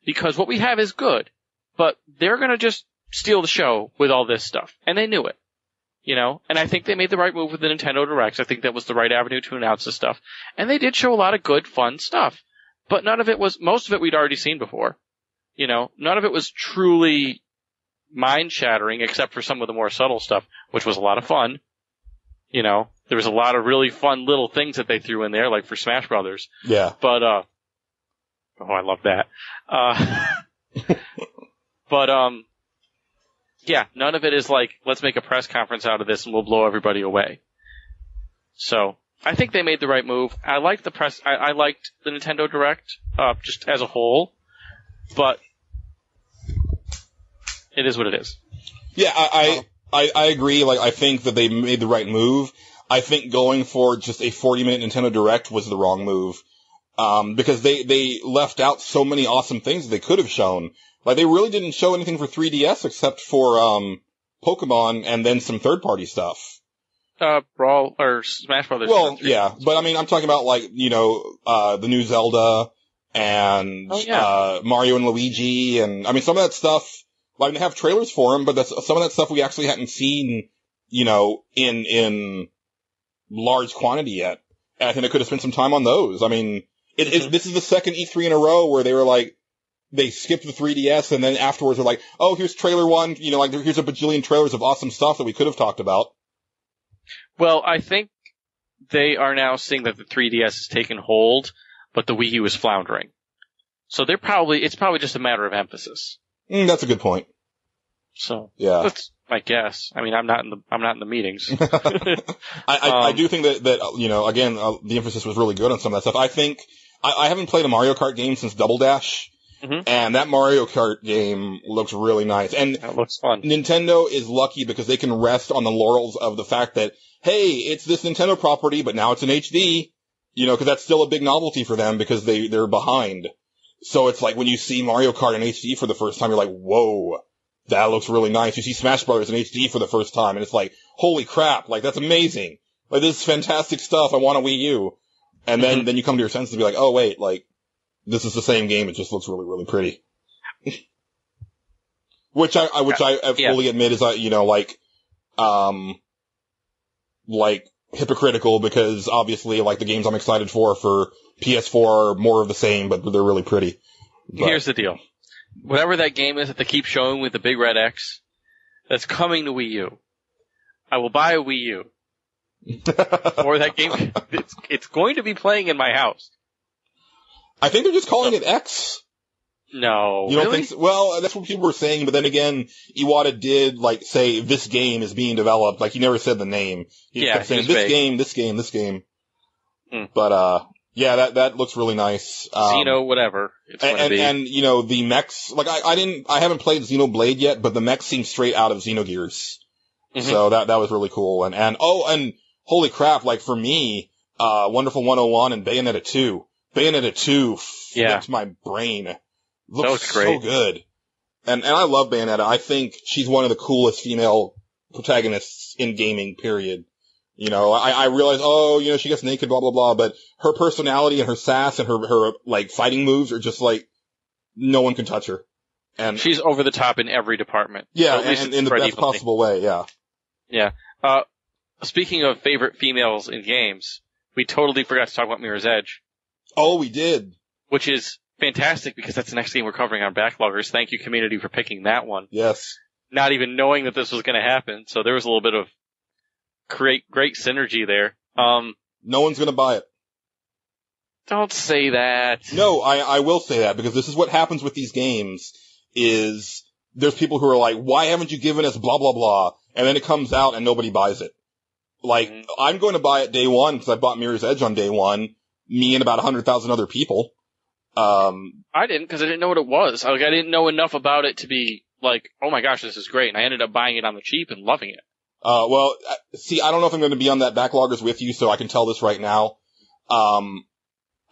because what we have is good, but they're gonna just steal the show with all this stuff, and they knew it, you know, and I think they made the right move with the Nintendo Directs. I think that was the right avenue to announce this stuff, and they did show a lot of good, fun stuff, but most of it we'd already seen before, you know, none of it was truly mind-shattering, except for some of the more subtle stuff, which was a lot of fun. You know, there was a lot of really fun little things that they threw in there, like for Smash Brothers. Yeah. But, oh, I love that. But, yeah, none of it is like, let's make a press conference out of this and we'll blow everybody away. So, I think they made the right move. I liked I liked the Nintendo Direct, just as a whole, but it is what it is. Yeah, I agree. Like, I think that they made the right move. I think going for just a 40-minute Nintendo Direct was the wrong move. Because they left out so many awesome things that they could have shown. Like, they really didn't show anything for 3DS except for, Pokemon and then some third-party stuff. Brawl, or Smash Brothers. Well, yeah, but I mean, I'm talking about, like, you know, the new Zelda and, Mario and Luigi and, I mean, some of that stuff, like, they have trailers for them, but some of that stuff we actually hadn't seen, you know, in large quantity yet. And I think they could have spent some time on those. I mean, this is the second E3 in a row where they were like, they skipped the 3DS and then afterwards they're like, oh, here's trailer one, you know, like, here's a bajillion trailers of awesome stuff that we could have talked about. Well, I think they are now seeing that the 3DS has taken hold, but the Wii U is floundering. So it's probably just a matter of emphasis. That's a good point. So, yeah, that's my guess. I mean, I'm not in the meetings. I do think that, you know, again, the emphasis was really good on some of that stuff. I think, I haven't played a Mario Kart game since Double Dash, and that Mario Kart game looks really nice. And that looks fun. Nintendo is lucky because they can rest on the laurels of the fact that, hey, it's this Nintendo property, but now it's in HD, you know, because that's still a big novelty for them because they're behind. So it's like when you see Mario Kart in HD for the first time, you're like, whoa, that looks really nice. You see Smash Brothers in HD for the first time, and it's like, holy crap, like, that's amazing. Like, this is fantastic stuff. I want a Wii U. And then you come to your senses and be like, oh, wait, like, this is the same game. It just looks really, really pretty. Which I fully admit is, you know, like hypocritical because obviously, like, the games I'm excited for PS4 are more of the same, but they're really pretty. But here's the deal. Whatever that game is that they keep showing with the big red X, that's coming to Wii U. I will buy a Wii U. Or that game, it's going to be playing in my house. I think they're just calling it X. No. You don't really? think so? Well, that's what people were saying, but then again, Iwata did, like, say, this game is being developed. Like, he never said the name. He kept saying, this game. But, yeah, that looks really nice. Xeno, whatever. It's and, you know, the mechs, like, I haven't played Xenoblade yet, but the mechs seem straight out of Xenogears. So that was really cool. And holy crap, like, for me, Wonderful 101 and Bayonetta 2. Bayonetta 2 flipped my brain. Looks so good. And I love Bayonetta. I think she's one of the coolest female protagonists in gaming, period. You know, I realize, oh, you know, she gets naked, blah, blah, blah, but her personality and her sass and her, like, fighting moves are just like, no one can touch her. And she's over the top in every department. Yeah, and in the best possible way, yeah. Yeah. Speaking of favorite females in games, we totally forgot to talk about Mirror's Edge. Oh, we did. Which is fantastic because that's the next game we're covering on Backloggers. Thank you, community, for picking that one. Yes. Not even knowing that this was going to happen. So there was a little bit of great synergy there. No one's going to buy it. Don't say that. No, I will say that because this is what happens with these games is there's people who are like, why haven't you given us blah, blah, blah? And then it comes out and nobody buys it. Like, I'm going to buy it day one because I bought Mirror's Edge on day one. Me and about 100,000 other people. I didn't because I didn't know what it was. Like, I didn't know enough about it to be like, oh my gosh, this is great. And I ended up buying it on the cheap and loving it. Well, see, I don't know if I'm going to be on that Backloggers with you, so I can tell this right now.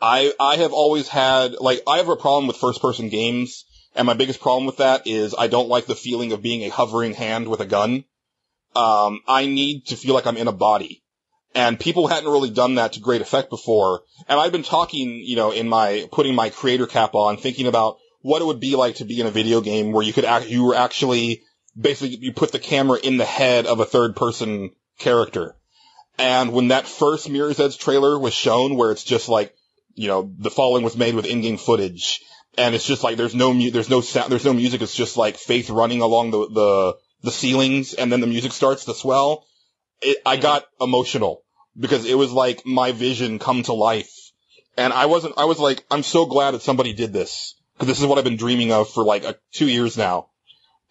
I have always had, like, I have a problem with first-person games, and my biggest problem with that is I don't like the feeling of being a hovering hand with a gun. I need to feel like I'm in a body. And people hadn't really done that to great effect before. And I've been talking, you know, putting my creator cap on, thinking about what it would be like to be in a video game where you were actually, basically, you put the camera in the head of a third-person character. And when that first Mirror's Edge trailer was shown, where it's just like, you know, the following was made with in-game footage, and it's just like there's no sound, there's no music. It's just like Faith running along the ceilings, and then the music starts to swell. I got emotional because it was like my vision come to life, and I was like, I'm so glad that somebody did this because this is what I've been dreaming of for like 2 years now.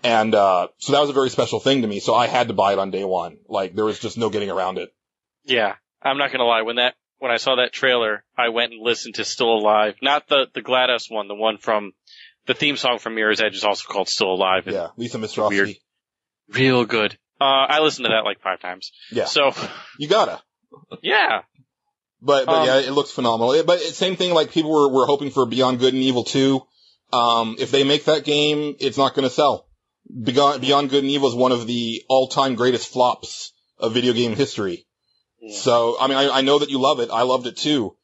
And so that was a very special thing to me. So I had to buy it on day one. Like there was just no getting around it. Yeah, I'm not gonna lie. When I saw that trailer, I went and listened to Still Alive. Not the GLaDOS one, the one from the theme song from Mirror's Edge is also called Still Alive. Yeah, Lisa Mistrowski. Weird. Real good. I listened to that like 5 times. Yeah. So. You gotta. Yeah. But yeah, it looks phenomenal. But same thing, like people were hoping for Beyond Good and Evil 2. If they make that game, it's not gonna sell. Beyond Good and Evil is one of the all-time greatest flops of video game history. Yeah. So, I mean, I know that you love it. I loved it too.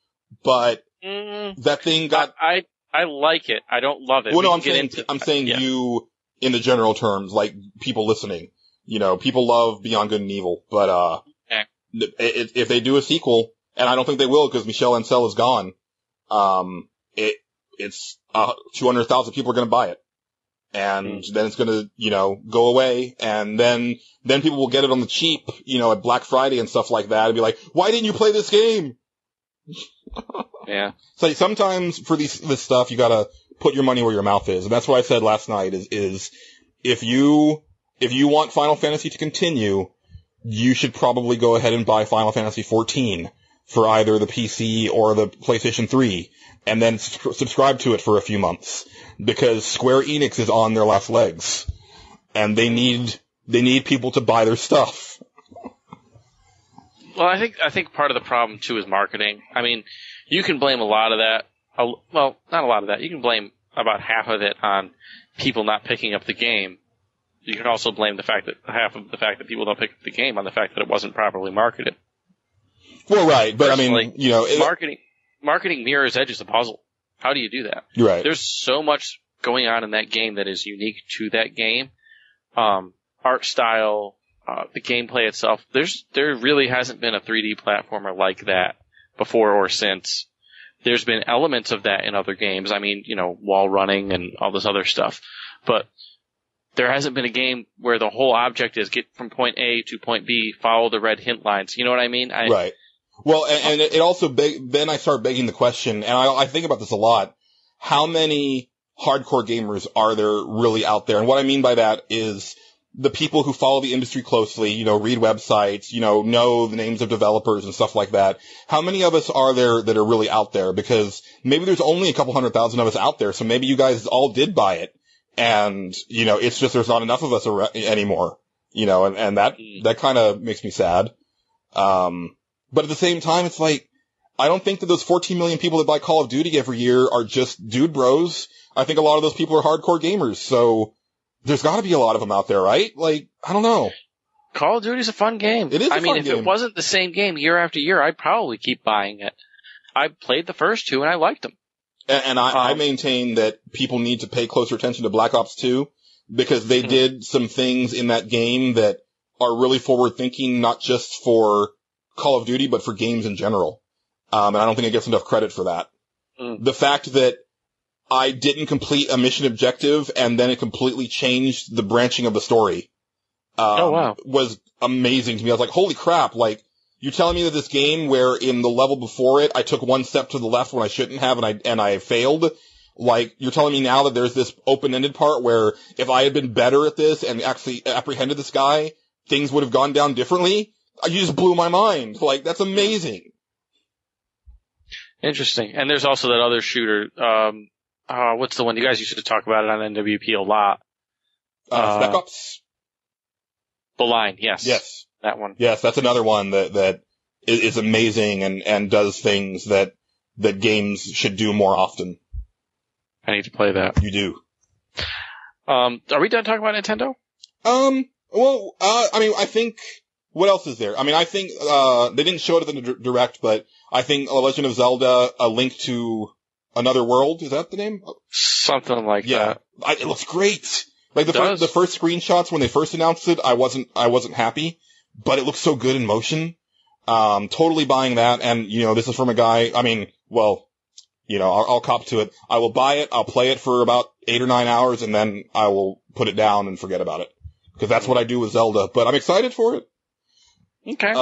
But that thing got... I like it. I don't love it. Well, no, I'm saying yeah. You, in the general terms, like people listening. You know, people love Beyond Good and Evil. But, if they do a sequel, and I don't think they will because Michel Ancel is gone, it's 200,000 people are going to buy it. And then it's gonna, you know, go away, and then people will get it on the cheap, you know, at Black Friday and stuff like that, and be like, why didn't you play this game? Yeah. So sometimes for this stuff, you gotta put your money where your mouth is, and that's what I said last night, is if you want Final Fantasy to continue, you should probably go ahead and buy Final Fantasy XIV for either the PC or the PlayStation 3, and then subscribe to it for a few months. Because Square Enix is on their last legs, and they need people to buy their stuff. Well, I think part of the problem too is marketing. I mean, you can blame a lot of that. Well, not a lot of that. You can blame about half of it on people not picking up the game. You can also blame half of the fact that people don't pick up the game on the fact that it wasn't properly marketed. Well, right, but I mean, you know, marketing Mirror's Edge is a puzzle. How do you do that? You're right. There's so much going on in that game that is unique to that game. Art style, the gameplay itself. There really hasn't been a 3D platformer like that before or since. There's been elements of that in other games. I mean, you know, wall running and all this other stuff. But there hasn't been a game where the whole object is get from point A to point B, follow the red hint lines. You know what I mean? Right. Well, and it also, then I start begging the question, and I think about this a lot, how many hardcore gamers are there really out there? And what I mean by that is the people who follow the industry closely, you know, read websites, you know the names of developers and stuff like that. How many of us are there that are really out there? Because maybe there's only a couple 100,000 of us out there, so maybe you guys all did buy it. And, you know, it's just there's not enough of us anymore, you know, and that kind of makes me sad. But at the same time, it's like, I don't think that those 14 million people that buy Call of Duty every year are just dude bros. I think a lot of those people are hardcore gamers, so there's gotta be a lot of them out there, right? Like, I don't know. Call of Duty's a fun game. It is a fun game. If it wasn't the same game year after year, I'd probably keep buying it. I played the first two and I liked them. And I maintain that people need to pay closer attention to Black Ops 2 because they did some things in that game that are really forward thinking, not just for Call of Duty, but for games in general. And I don't think it gets enough credit for that. The fact that I didn't complete a mission objective, and then it completely changed the branching of the story. Oh, wow. Was amazing to me. I was like, holy crap, like, you're telling me that this game where in the level before it, I took one step to the left when I shouldn't have and I failed, like, you're telling me now that there's this open-ended part where if I had been better at this and actually apprehended this guy, things would have gone down differently? You just blew my mind. Like, that's amazing. Interesting. And there's also that other shooter, what's the one? You guys used to talk about it on NWP a lot. Spec Ops? The Line, yes. Yes. That one. Yes, that's another one that is amazing and does things that games should do more often. I need to play that. You do. Are we done talking about Nintendo? Well, I mean, I think, what else is there? I mean, I think, they didn't show it in the direct, but I think Legend of Zelda, A Link to Another World, is that the name? Something like that. It looks great. Like The first screenshots when they first announced it, I wasn't happy, but it looks so good in motion. Totally buying that. And, this is from a guy, I mean, well, I'll cop to it. I will buy it. I'll play it for about 8 or 9 hours and then I will put it down and forget about it. Cause that's what I do with Zelda, but I'm excited for it. Okay.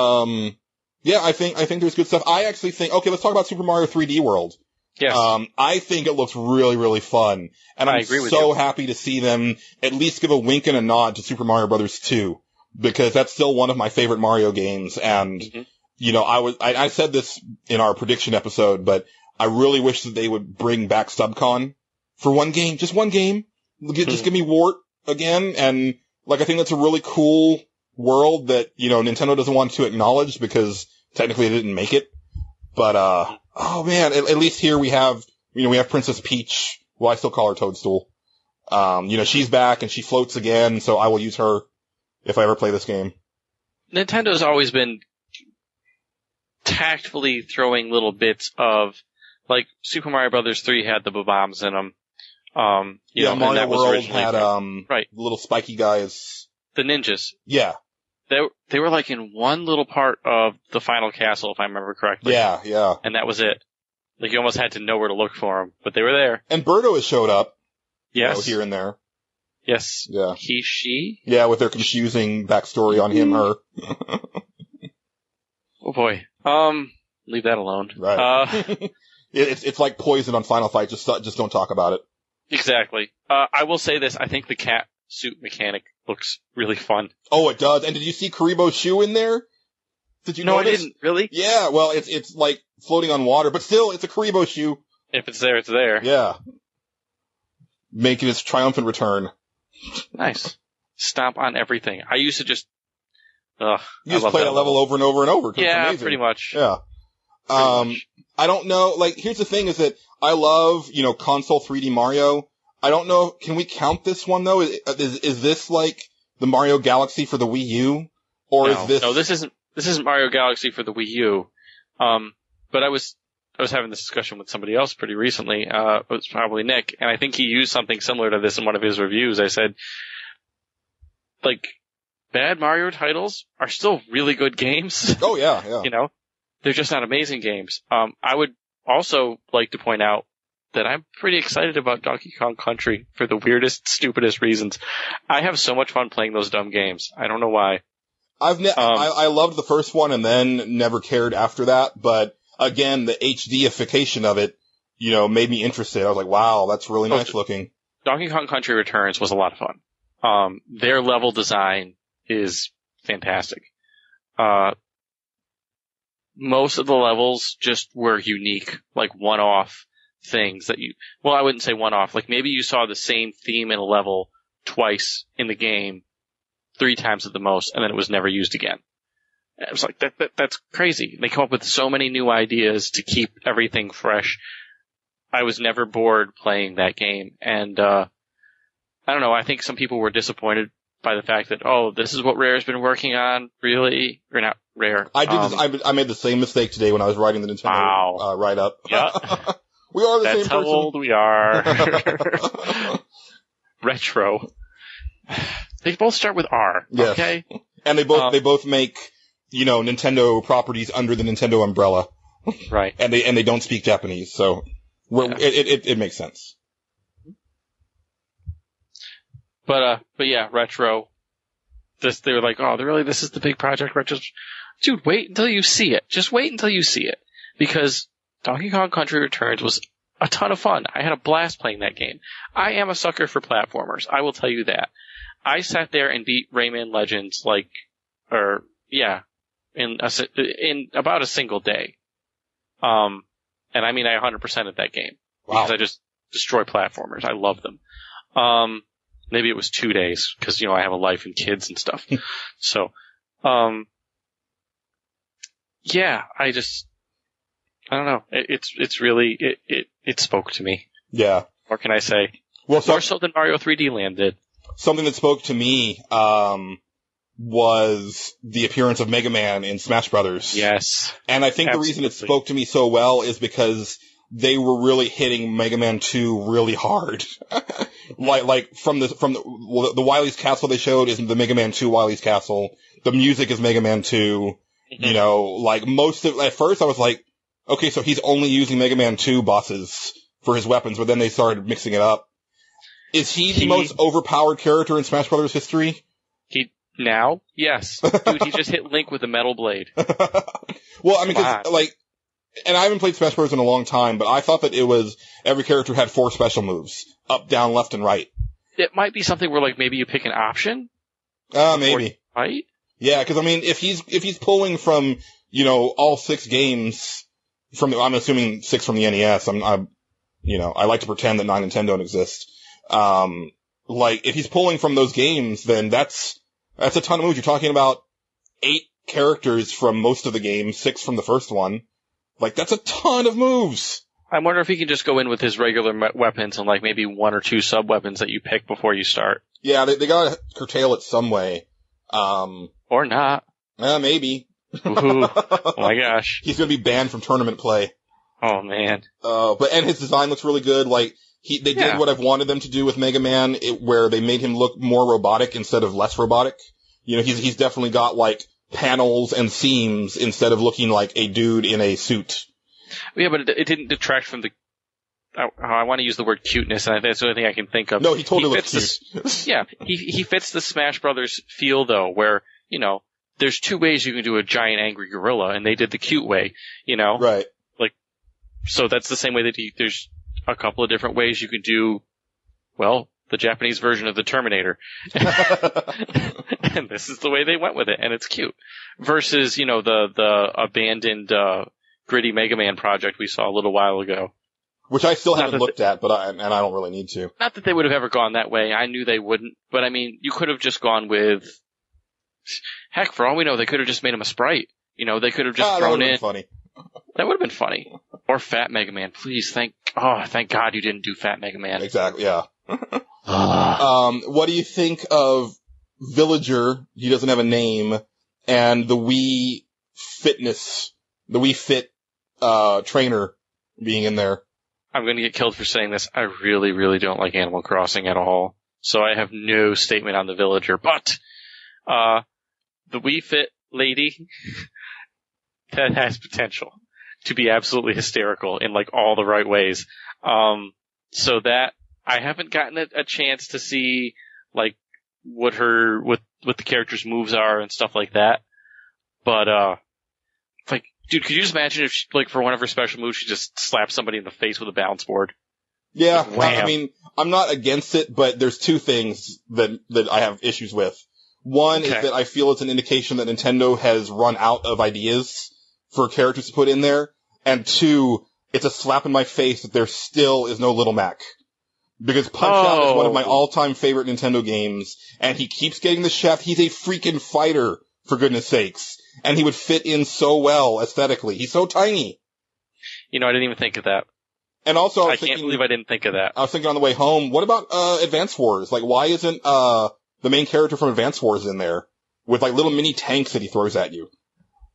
Yeah, I think there's good stuff. I actually think, okay, let's talk about Super Mario 3D World. Yes. I think it looks really, really fun. And I'm so happy to see them at least give a wink and a nod to Super Mario Bros. 2. Because that's still one of my favorite Mario games. And, I said this in our prediction episode, but I really wish that they would bring back Subcon for one game. Just one game. Just give me Wart again. And, I think that's a really cool world that, Nintendo doesn't want to acknowledge because technically they didn't make it. But, oh man, at least here we have Princess Peach. Well, I still call her Toadstool. She's back and she floats again, so I will use her if I ever play this game. Nintendo's always been tactfully throwing little bits of, like, Super Mario Bros. 3 had the bombs in them. Mario World had, right. the little spiky guys. The ninjas. Yeah. They were like in one little part of the final castle, if I remember correctly. Yeah. And that was it. Like, you almost had to know where to look for them, but they were there. And Birdo has showed up. Yes. Here and there. Yes. Yeah. He, she? Yeah, with their confusing backstory on him, her. Oh boy. Leave that alone. Right. It's like poison on Final Fight. Just don't talk about it. Exactly. I will say this. I think the cat suit mechanic looks really fun. Oh, it does. And did you see Kuribo's shoe in there? Did you notice? No, I didn't. Really? Yeah. Well, it's like floating on water, but still, it's a Kuribo shoe. If it's there, it's there. Yeah. Making its triumphant return. Nice. Stomp on everything. I used to just. You just play that level over and over and over. Yeah, pretty much. Yeah. I don't know. Like, here's the thing: is that I love console 3D Mario. I don't know. Can we count this one though? Is this like the Mario Galaxy for the Wii U, or is this? No, this isn't Mario Galaxy for the Wii U. But I was having this discussion with somebody else pretty recently. It was probably Nick, and I think he used something similar to this in one of his reviews. I said, like, bad Mario titles are still really good games. Oh yeah. They're just not amazing games. I would also like to point out that I'm pretty excited about Donkey Kong Country for the weirdest, stupidest reasons. I have so much fun playing those dumb games. I don't know why. I loved the first one and then never cared after that, but again, the HD-ification of it, made me interested. I was like, wow, that's really nice looking. Donkey Kong Country Returns was a lot of fun. Their level design is fantastic. Most of the levels just were unique, like one-off things that I wouldn't say one-off. Like, maybe you saw the same theme in a level twice in the game, 3 times at the most, and then it was never used again. And it was like, that's crazy. They come up with so many new ideas to keep everything fresh. I was never bored playing that game. And, I don't know, I think some people were disappointed by the fact that, this is what Rare's been working on, really? Or not Rare. I made the same mistake today when I was writing the Nintendo write-up. Yeah. We are the same person. That's how old we are. Retro. They both start with R. Yes. Okay? And they both make, Nintendo properties under the Nintendo umbrella. Right. And they don't speak Japanese, so it makes sense. But yeah, Retro. They were like, oh, this is the big project, Retro. Dude, wait until you see it. Just wait until you see it. Because Donkey Kong Country Returns was a ton of fun. I had a blast playing that game. I am a sucker for platformers. I will tell you that. I sat there and beat Rayman Legends in about a single day. And I mean, I 100%ed that game. Wow. Because I just destroy platformers. I love them. Maybe it was 2 days because, I have a life and kids and stuff. So, yeah, I don't know. It's really, it spoke to me. Yeah. What can I say? Well, More so than Mario 3D Land did. Something that spoke to me, was the appearance of Mega Man in Smash Brothers. Yes. And I think Absolutely. The reason it spoke to me so well is because they were really hitting Mega Man 2 really hard. like from the Wily's Castle they showed is the Mega Man 2 Wily's Castle. The music is Mega Man 2. Mm-hmm. At first I was like, okay, so he's only using Mega Man 2 bosses for his weapons, but then they started mixing it up. Is he the most overpowered character in Smash Brothers history? Now? Yes. Dude, he just hit Link with a metal blade. Well, I mean, and I haven't played Smash Bros. In a long time, but I thought that it was every character had 4 special moves. Up, down, left, and right. It might be something where, maybe you pick an option? Maybe. Right? Yeah, because, I mean, if he's pulling from, all 6 games I'm assuming 6 from the NES, I like to pretend that 9 and 10 don't exist. If he's pulling from those games, then that's a ton of moves. You're talking about 8 characters from most of the games, 6 from the first one. That's a ton of moves. I wonder if he can just go in with his regular weapons and maybe 1 or 2 sub-weapons that you pick before you start. Yeah, they gotta curtail it some way. Or not. Maybe. Ooh, oh my gosh. He's gonna be banned from tournament play. Oh man. And his design looks really good. They did what I've wanted them to do with Mega Man, where they made him look more robotic instead of less robotic. He's definitely got panels and seams instead of looking like a dude in a suit. Yeah, but it didn't detract from I want to use the word cuteness, and that's the only thing I can think of. No, he totally looks cute. Yeah, he fits the Smash Brothers feel though, where, there's 2 ways you can do a giant angry gorilla, and they did the cute way, Right. So that's the same way that there's a couple of different ways you could do, the Japanese version of the Terminator. And this is the way they went with it, and it's cute. Versus, the abandoned, gritty Mega Man project we saw a little while ago. Which I still haven't looked at, but I don't really need to. Not that they would have ever gone that way. I knew they wouldn't. But I mean, you could have just gone with, heck, for all we know, they could have just made him a sprite. They could have just thrown in. Funny. That would have been funny. Or Fat Mega Man. Please, thank God you didn't do Fat Mega Man. Exactly, yeah. What do you think of Villager? He doesn't have a name. And the Wii Fit, trainer being in there. I'm going to get killed for saying this. I really, really don't like Animal Crossing at all. So I have no statement on the Villager. But, the Wii Fit lady, that has potential to be absolutely hysterical in all the right ways. So that I haven't gotten a chance to see what the character's moves are and stuff like that. But dude, could you just imagine if she, for one of her special moves she just slaps somebody in the face with a balance board? Yeah, I mean, I'm not against it, but there's 2 things that I have issues with. One is that I feel it's an indication that Nintendo has run out of ideas for characters to put in there. And 2, it's a slap in my face that there still is no Little Mac. Because Punch-Out is one of my all-time favorite Nintendo games, and he keeps getting the shaft. He's a freaking fighter, for goodness sakes. And he would fit in so well aesthetically. He's so tiny. I didn't even think of that. And also, I can't believe I didn't think of that. I was thinking on the way home, what about Advance Wars? Why isn't the main character from Advance Wars in there with little mini tanks that he throws at you?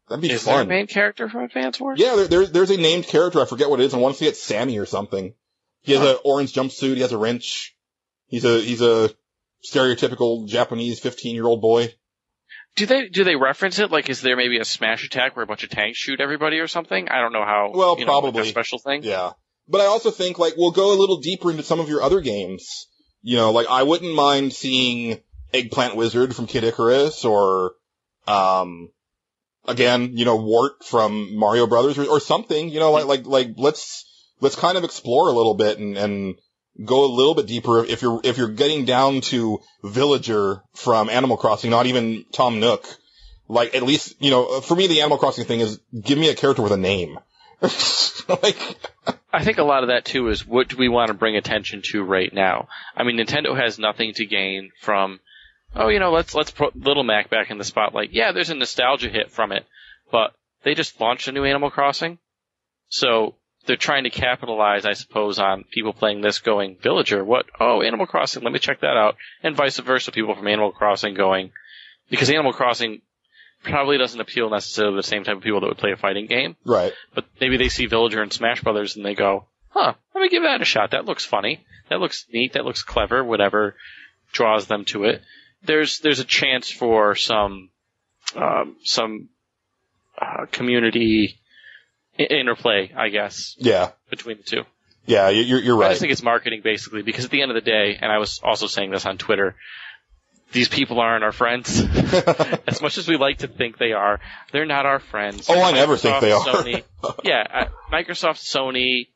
That'd be fun. Is there a main character from Advance Wars? Yeah, there's a named character. I forget what it is. I want to say it's Sammy or something. He has an orange jumpsuit. He has a wrench. He's a stereotypical Japanese 15-year-old boy. Do they reference it? Is there maybe a smash attack where a bunch of tanks shoot everybody or something? I don't know how. Well, probably a special thing. Yeah, but I also think we'll go a little deeper into some of your other games. like, I wouldn't mind seeing Eggplant Wizard from Kid Icarus or, again, Wart from Mario Brothers or something, like, let's kind of explore a little bit and go a little bit deeper. If you're getting down to Villager from Animal Crossing, not even Tom Nook, like, at least, for me, the Animal Crossing thing is give me a character with a name. Like, I think a lot of that too is what do we want to bring attention to right now? I mean, Nintendo has nothing to gain from, let's put Little Mac back in the spotlight. Yeah, there's a nostalgia hit from it, but they just launched a new Animal Crossing. So they're trying to capitalize, I suppose, on people playing this going, Villager, what? Oh, Animal Crossing, let me check that out. And vice versa, people from Animal Crossing going, because Animal Crossing probably doesn't appeal necessarily to the same type of people that would play a fighting game. Right. But maybe they see Villager and Smash Brothers and they go, let me give that a shot. That looks funny. That looks neat. That looks clever. Whatever draws them to it. There's a chance for some community interplay, I guess. Yeah. Between the two. Yeah, you're right. I just think it's marketing, basically, because at the end of the day, and I was also saying this on Twitter, these people aren't our friends. As much as we like to think they are, they're not our friends. Oh, I never think they are. Sony, Microsoft, Sony,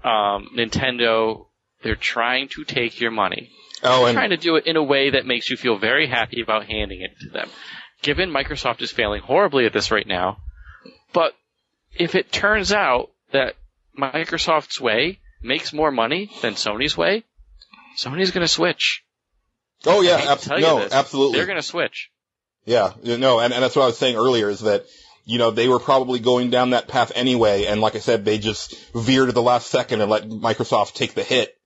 Nintendo, they're trying to take your money. Oh, they're trying to do it in a way that makes you feel very happy about handing it to them. Given Microsoft is failing horribly at this right now, but if it turns out that Microsoft's way makes more money than Sony's way, Sony's going to switch. Oh yeah, absolutely. They're going to switch. Yeah, and that's what I was saying earlier is that, they were probably going down that path anyway, and like I said, they just veered at the last second and let Microsoft take the hit.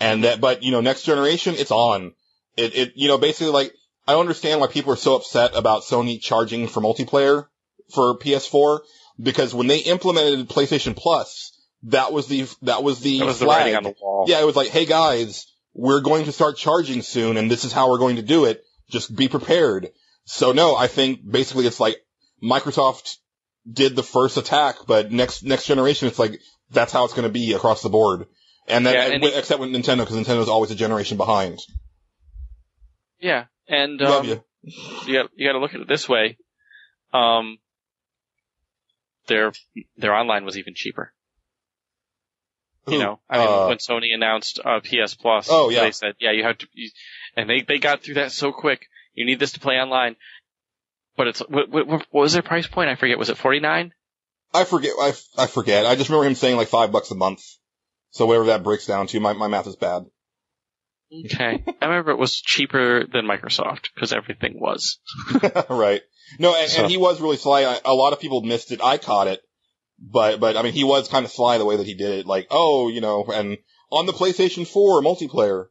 But next generation, it's on. Basically, like, I don't understand why people are so upset about Sony charging for multiplayer for PS4, because when they implemented PlayStation Plus, that was the flag. Writing on the wall. Yeah, it was like, hey guys, we're going to start charging soon, and this is how we're going to do it. Just be prepared. So no, I think basically it's like Microsoft did the first attack, but next generation, it's like that's how it's going to be across the board. And then, except with Nintendo, because Nintendo's always a generation behind. Yeah, and love you. You got to look at it this way. Their online was even cheaper. When Sony announced PS Plus, they said, you have to, and they got through that so quick. You need this to play online. But it's, what was their price point? I forget. Was it $49? I forget. I forget. I just remember him saying like $5 a month. So whatever that breaks down to, my math is bad. Okay. I remember it was cheaper than Microsoft, because everything was. Right. No, and he was really sly. A lot of people missed it. I caught it. But I mean, he was kind of sly the way that he did it. Like, and on the PlayStation 4 multiplayer,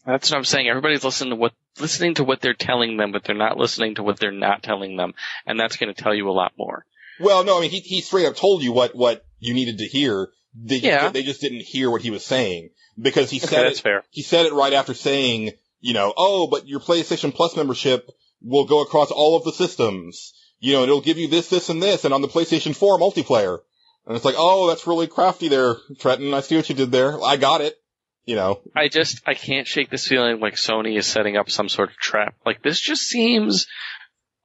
That's what I'm saying. Everybody's listening to what they're telling them, but they're not listening to what they're not telling them. And that's going to tell you a lot more. Well, no, I mean, he straight up told you what you needed to hear. They just didn't hear what he was saying. Because he said that's fair. He said it right after saying, but your PlayStation Plus membership will go across all of the systems. It'll give you this, and this, and on the PlayStation 4 multiplayer. And it's like, oh, that's really crafty there, Trenton. I see what you did there. I got it. I can't shake this feeling like Sony is setting up some sort of trap. Like, this just seems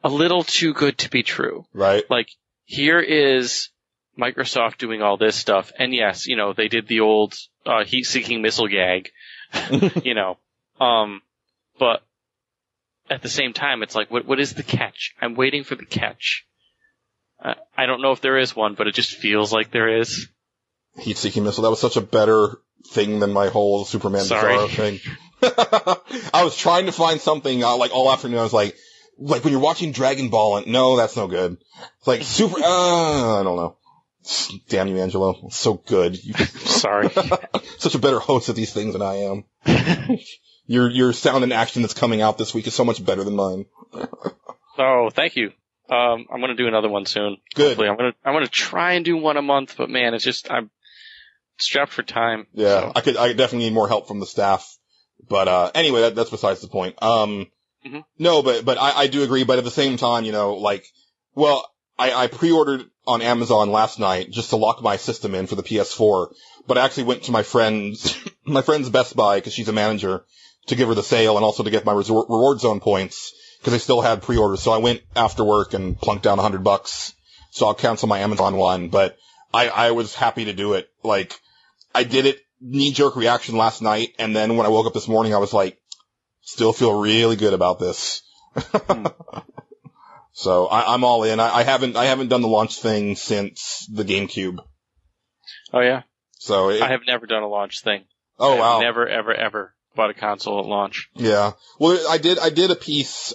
a little too good to be true. Right. Like, here is Microsoft doing all this stuff. And yes, they did the old, heat-seeking missile gag, but at the same time, it's like, what is the catch? I'm waiting for the catch. I don't know if there is one, but it just feels like there is. Heat-seeking missile, that was such a better thing than my whole Superman Bizarro thing. I was trying to find something, like, all afternoon. I was like when you're watching Dragon Ball, and no, that's no good. It's like, I don't know. Damn you, Angelo. It's so good. Sorry. Such a better host at these things than I am. Your sound and action that's coming out this week is so much better than mine. Oh, thank you. I'm gonna do another one soon. Good. Hopefully. I'm gonna try and do one a month, but man, it's just, I'm strapped for time. Yeah, so. I definitely need more help from the staff. But, anyway, that's besides the point. No, but I do agree, but at the same time, I pre-ordered, on Amazon last night just to lock my system in for the PS4, but I actually went to my friend's Best Buy, because she's a manager, to give her the sale and also to get my reward zone points, because I still had pre-orders. So I went after work and plunked down $100. So I'll cancel my Amazon one, but I was happy to do it. Like, I did it knee-jerk reaction last night, and then when I woke up this morning, I was like, still feel really good about this. So I'm all in. I haven't done the launch thing since the GameCube. Oh yeah. So I have never done a launch thing. Oh wow. Never ever bought a console at launch. Yeah. Well, I did a piece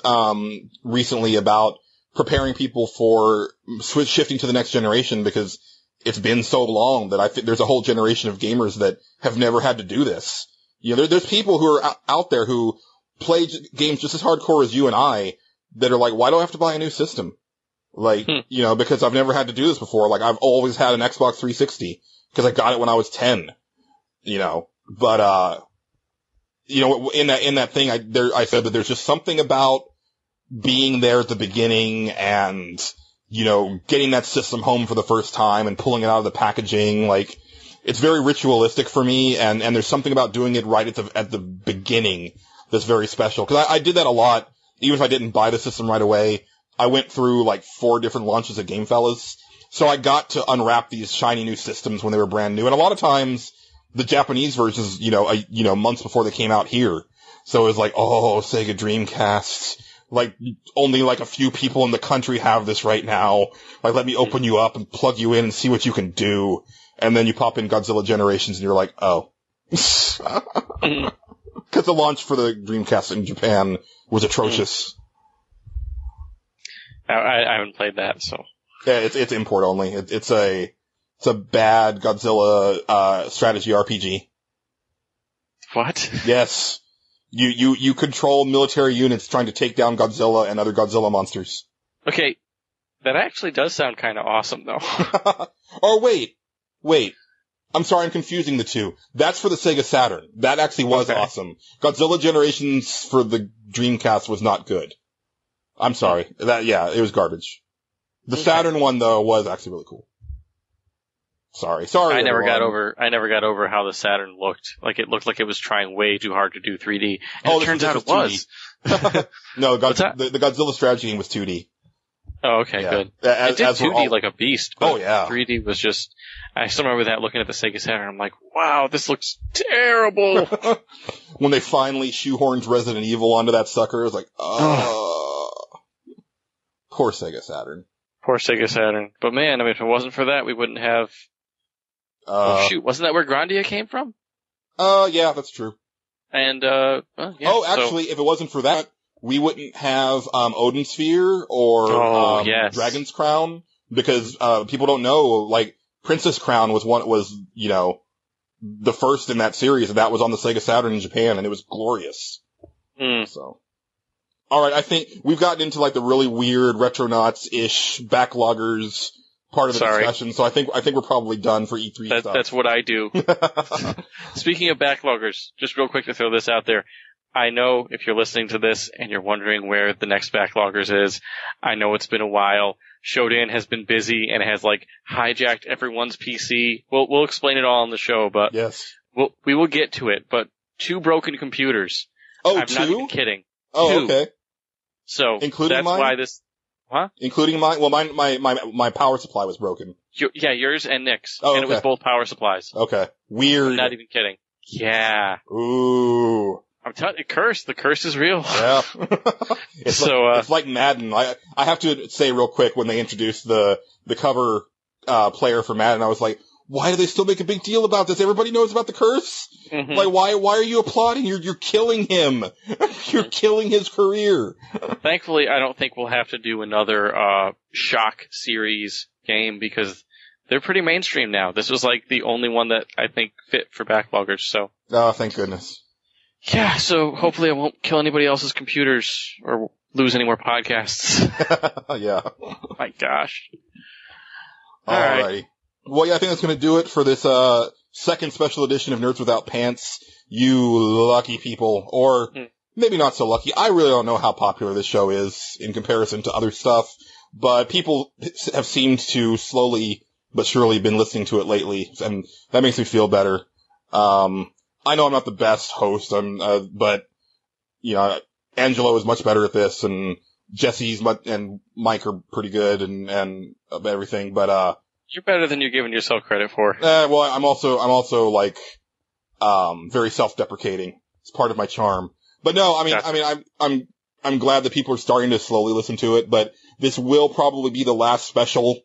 recently about preparing people for shifting to the next generation, because it's been so long that I think there's a whole generation of gamers that have never had to do this. You know, there's people who are out there who play games just as hardcore as you and I that are like, why do I have to buy a new system? Like, you know, because I've never had to do this before. Like, I've always had an Xbox 360 because I got it when I was 10, you know, but, you know, in that thing, I said that there's just something about being there at the beginning and, you know, getting that system home for the first time and pulling it out of the packaging. Like, it's very ritualistic for me, and there's something about doing it right at the beginning that's very special. Cause I did that a lot. Even if I didn't buy the system right away, I went through like 4 different launches at Game Fellas. So I got to unwrap these shiny new systems when they were brand new. And a lot of times, the Japanese versions, you know, months before they came out here. So it was like, oh, Sega Dreamcast. Like, only like a few people in the country have this right now. Like, let me open you up and plug you in and see what you can do. And then you pop in Godzilla Generations and you're like, oh. Because the launch for the Dreamcast in Japan was atrocious. I haven't played that, so. Yeah, it's import only. It's a bad Godzilla, strategy RPG. What? Yes. You control military units trying to take down Godzilla and other Godzilla monsters. Okay. That actually does sound kind of awesome, though. Oh, wait. I'm sorry, I'm confusing the two. That's for the Sega Saturn. That actually was awesome. Godzilla Generations for the Dreamcast was not good. I'm sorry. It was garbage. The Saturn one, though, was actually really cool. Sorry. I never got over how the Saturn looked. Like, it looked like it was trying way too hard to do 3D. And it turns out it was. No, the Godzilla strategy game was 2D. Oh, okay, good. It did 2D like a beast, but 3D was just... I still remember that looking at the Sega Saturn. I'm like, wow, this looks terrible. When they finally shoehorned Resident Evil onto that sucker, it was like, poor Sega Saturn. Poor Sega Saturn. But man, I mean, if it wasn't for that, we wouldn't have... wasn't that where Grandia came from? Yeah, that's true. And, actually, if it wasn't for that, we wouldn't have, Odin Sphere or, Dragon's Crown, because, people don't know, like, Princess Crown was, you know, the first in that series, and that was on the Sega Saturn in Japan, and it was glorious. So. Alright, I think we've gotten into, like, the really weird Retronauts-ish backloggers part of the discussion, so I think we're probably done for E3 stuff. That's what I do. Speaking of backloggers, just real quick to throw this out there, I know if you're listening to this and you're wondering where the next backloggers is, I know it's been a while. Shodan has been busy and has like hijacked everyone's PC. We'll explain it all on the show, but yes, we will get to it. But 2 broken computers. Oh, I'm 2? not even kidding. Oh, 2. okay. So including that's mine? why this. Huh? Including mine? Well, my power supply was broken. Yours and Nick's. Oh, and it was both power supplies. Okay. Weird. I'm not even kidding. Yeah. Ooh. I'm telling you, the curse is real. Yeah. It's like Madden. I have to say real quick, when they introduced the cover, player for Madden, I was like, why do they still make a big deal about this? Everybody knows about the curse. Mm-hmm. Like, why are you applauding? You're killing him. You're killing his career. Thankfully, I don't think we'll have to do another, Shock series game, because they're pretty mainstream now. This was like the only one that I think fit for backloggers, so. Oh, thank goodness. Yeah, so hopefully I won't kill anybody else's computers or lose any more podcasts. Yeah. My gosh. Alrighty. Right. Well, yeah, I think that's going to do it for this second special edition of Nerds Without Pants. You lucky people, or maybe not so lucky. I really don't know how popular this show is in comparison to other stuff, but people have seemed to slowly but surely been listening to it lately, and that makes me feel better. I know I'm not the best host, but, you know, Angelo is much better at this, and and Mike are pretty good, and everything, but, you're better than you're giving yourself credit for. Well, I'm also like, very self-deprecating. It's part of my charm. But no, I'm glad that people are starting to slowly listen to it, but this will probably be the last special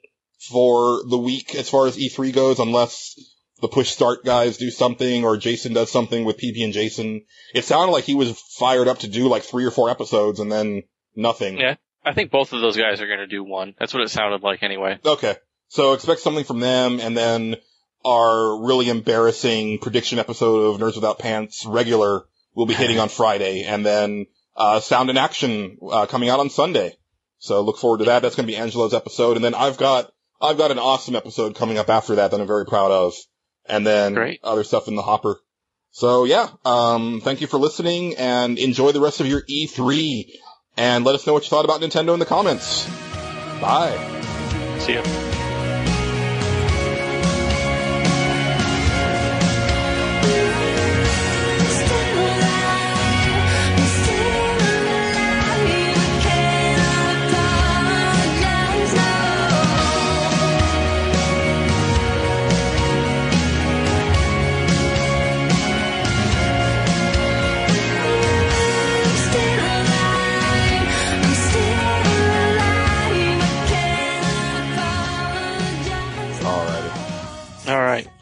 for the week as far as E3 goes, unless the push start guys do something or Jason does something with PB and Jason. It sounded like he was fired up to do like 3 or 4 episodes and then nothing. Yeah, I think both of those guys are going to do one. That's what it sounded like anyway. Okay. So expect something from them, and then our really embarrassing prediction episode of Nerds Without Pants regular will be hitting on Friday, and then Sound in Action coming out on Sunday. So look forward to that. That's going to be Angelo's episode, and then I've got an awesome episode coming up after that I'm very proud of. And then other stuff in the hopper. So yeah, thank you for listening, and enjoy the rest of your E3. And let us know what you thought about Nintendo in the comments. Bye. See ya.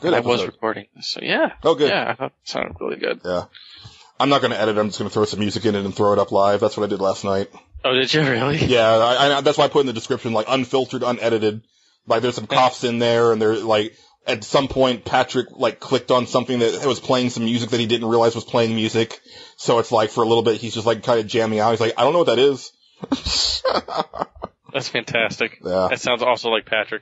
Good I episode. was recording this, so yeah. Oh, good. Yeah, I thought it sounded really good. Yeah. I'm not going to edit. I'm just going to throw some music in it and throw it up live. That's what I did last night. Oh, did you really? Yeah, I that's why I put in the description, like, unfiltered, unedited. Like, there's some coughs in there, and there, like, at some point, Patrick, like, clicked on something that was playing some music that he didn't realize was playing music. So it's like, for a little bit, he's just, like, kind of jamming out. He's like, I don't know what that is. That's fantastic. Yeah. That sounds also like Patrick.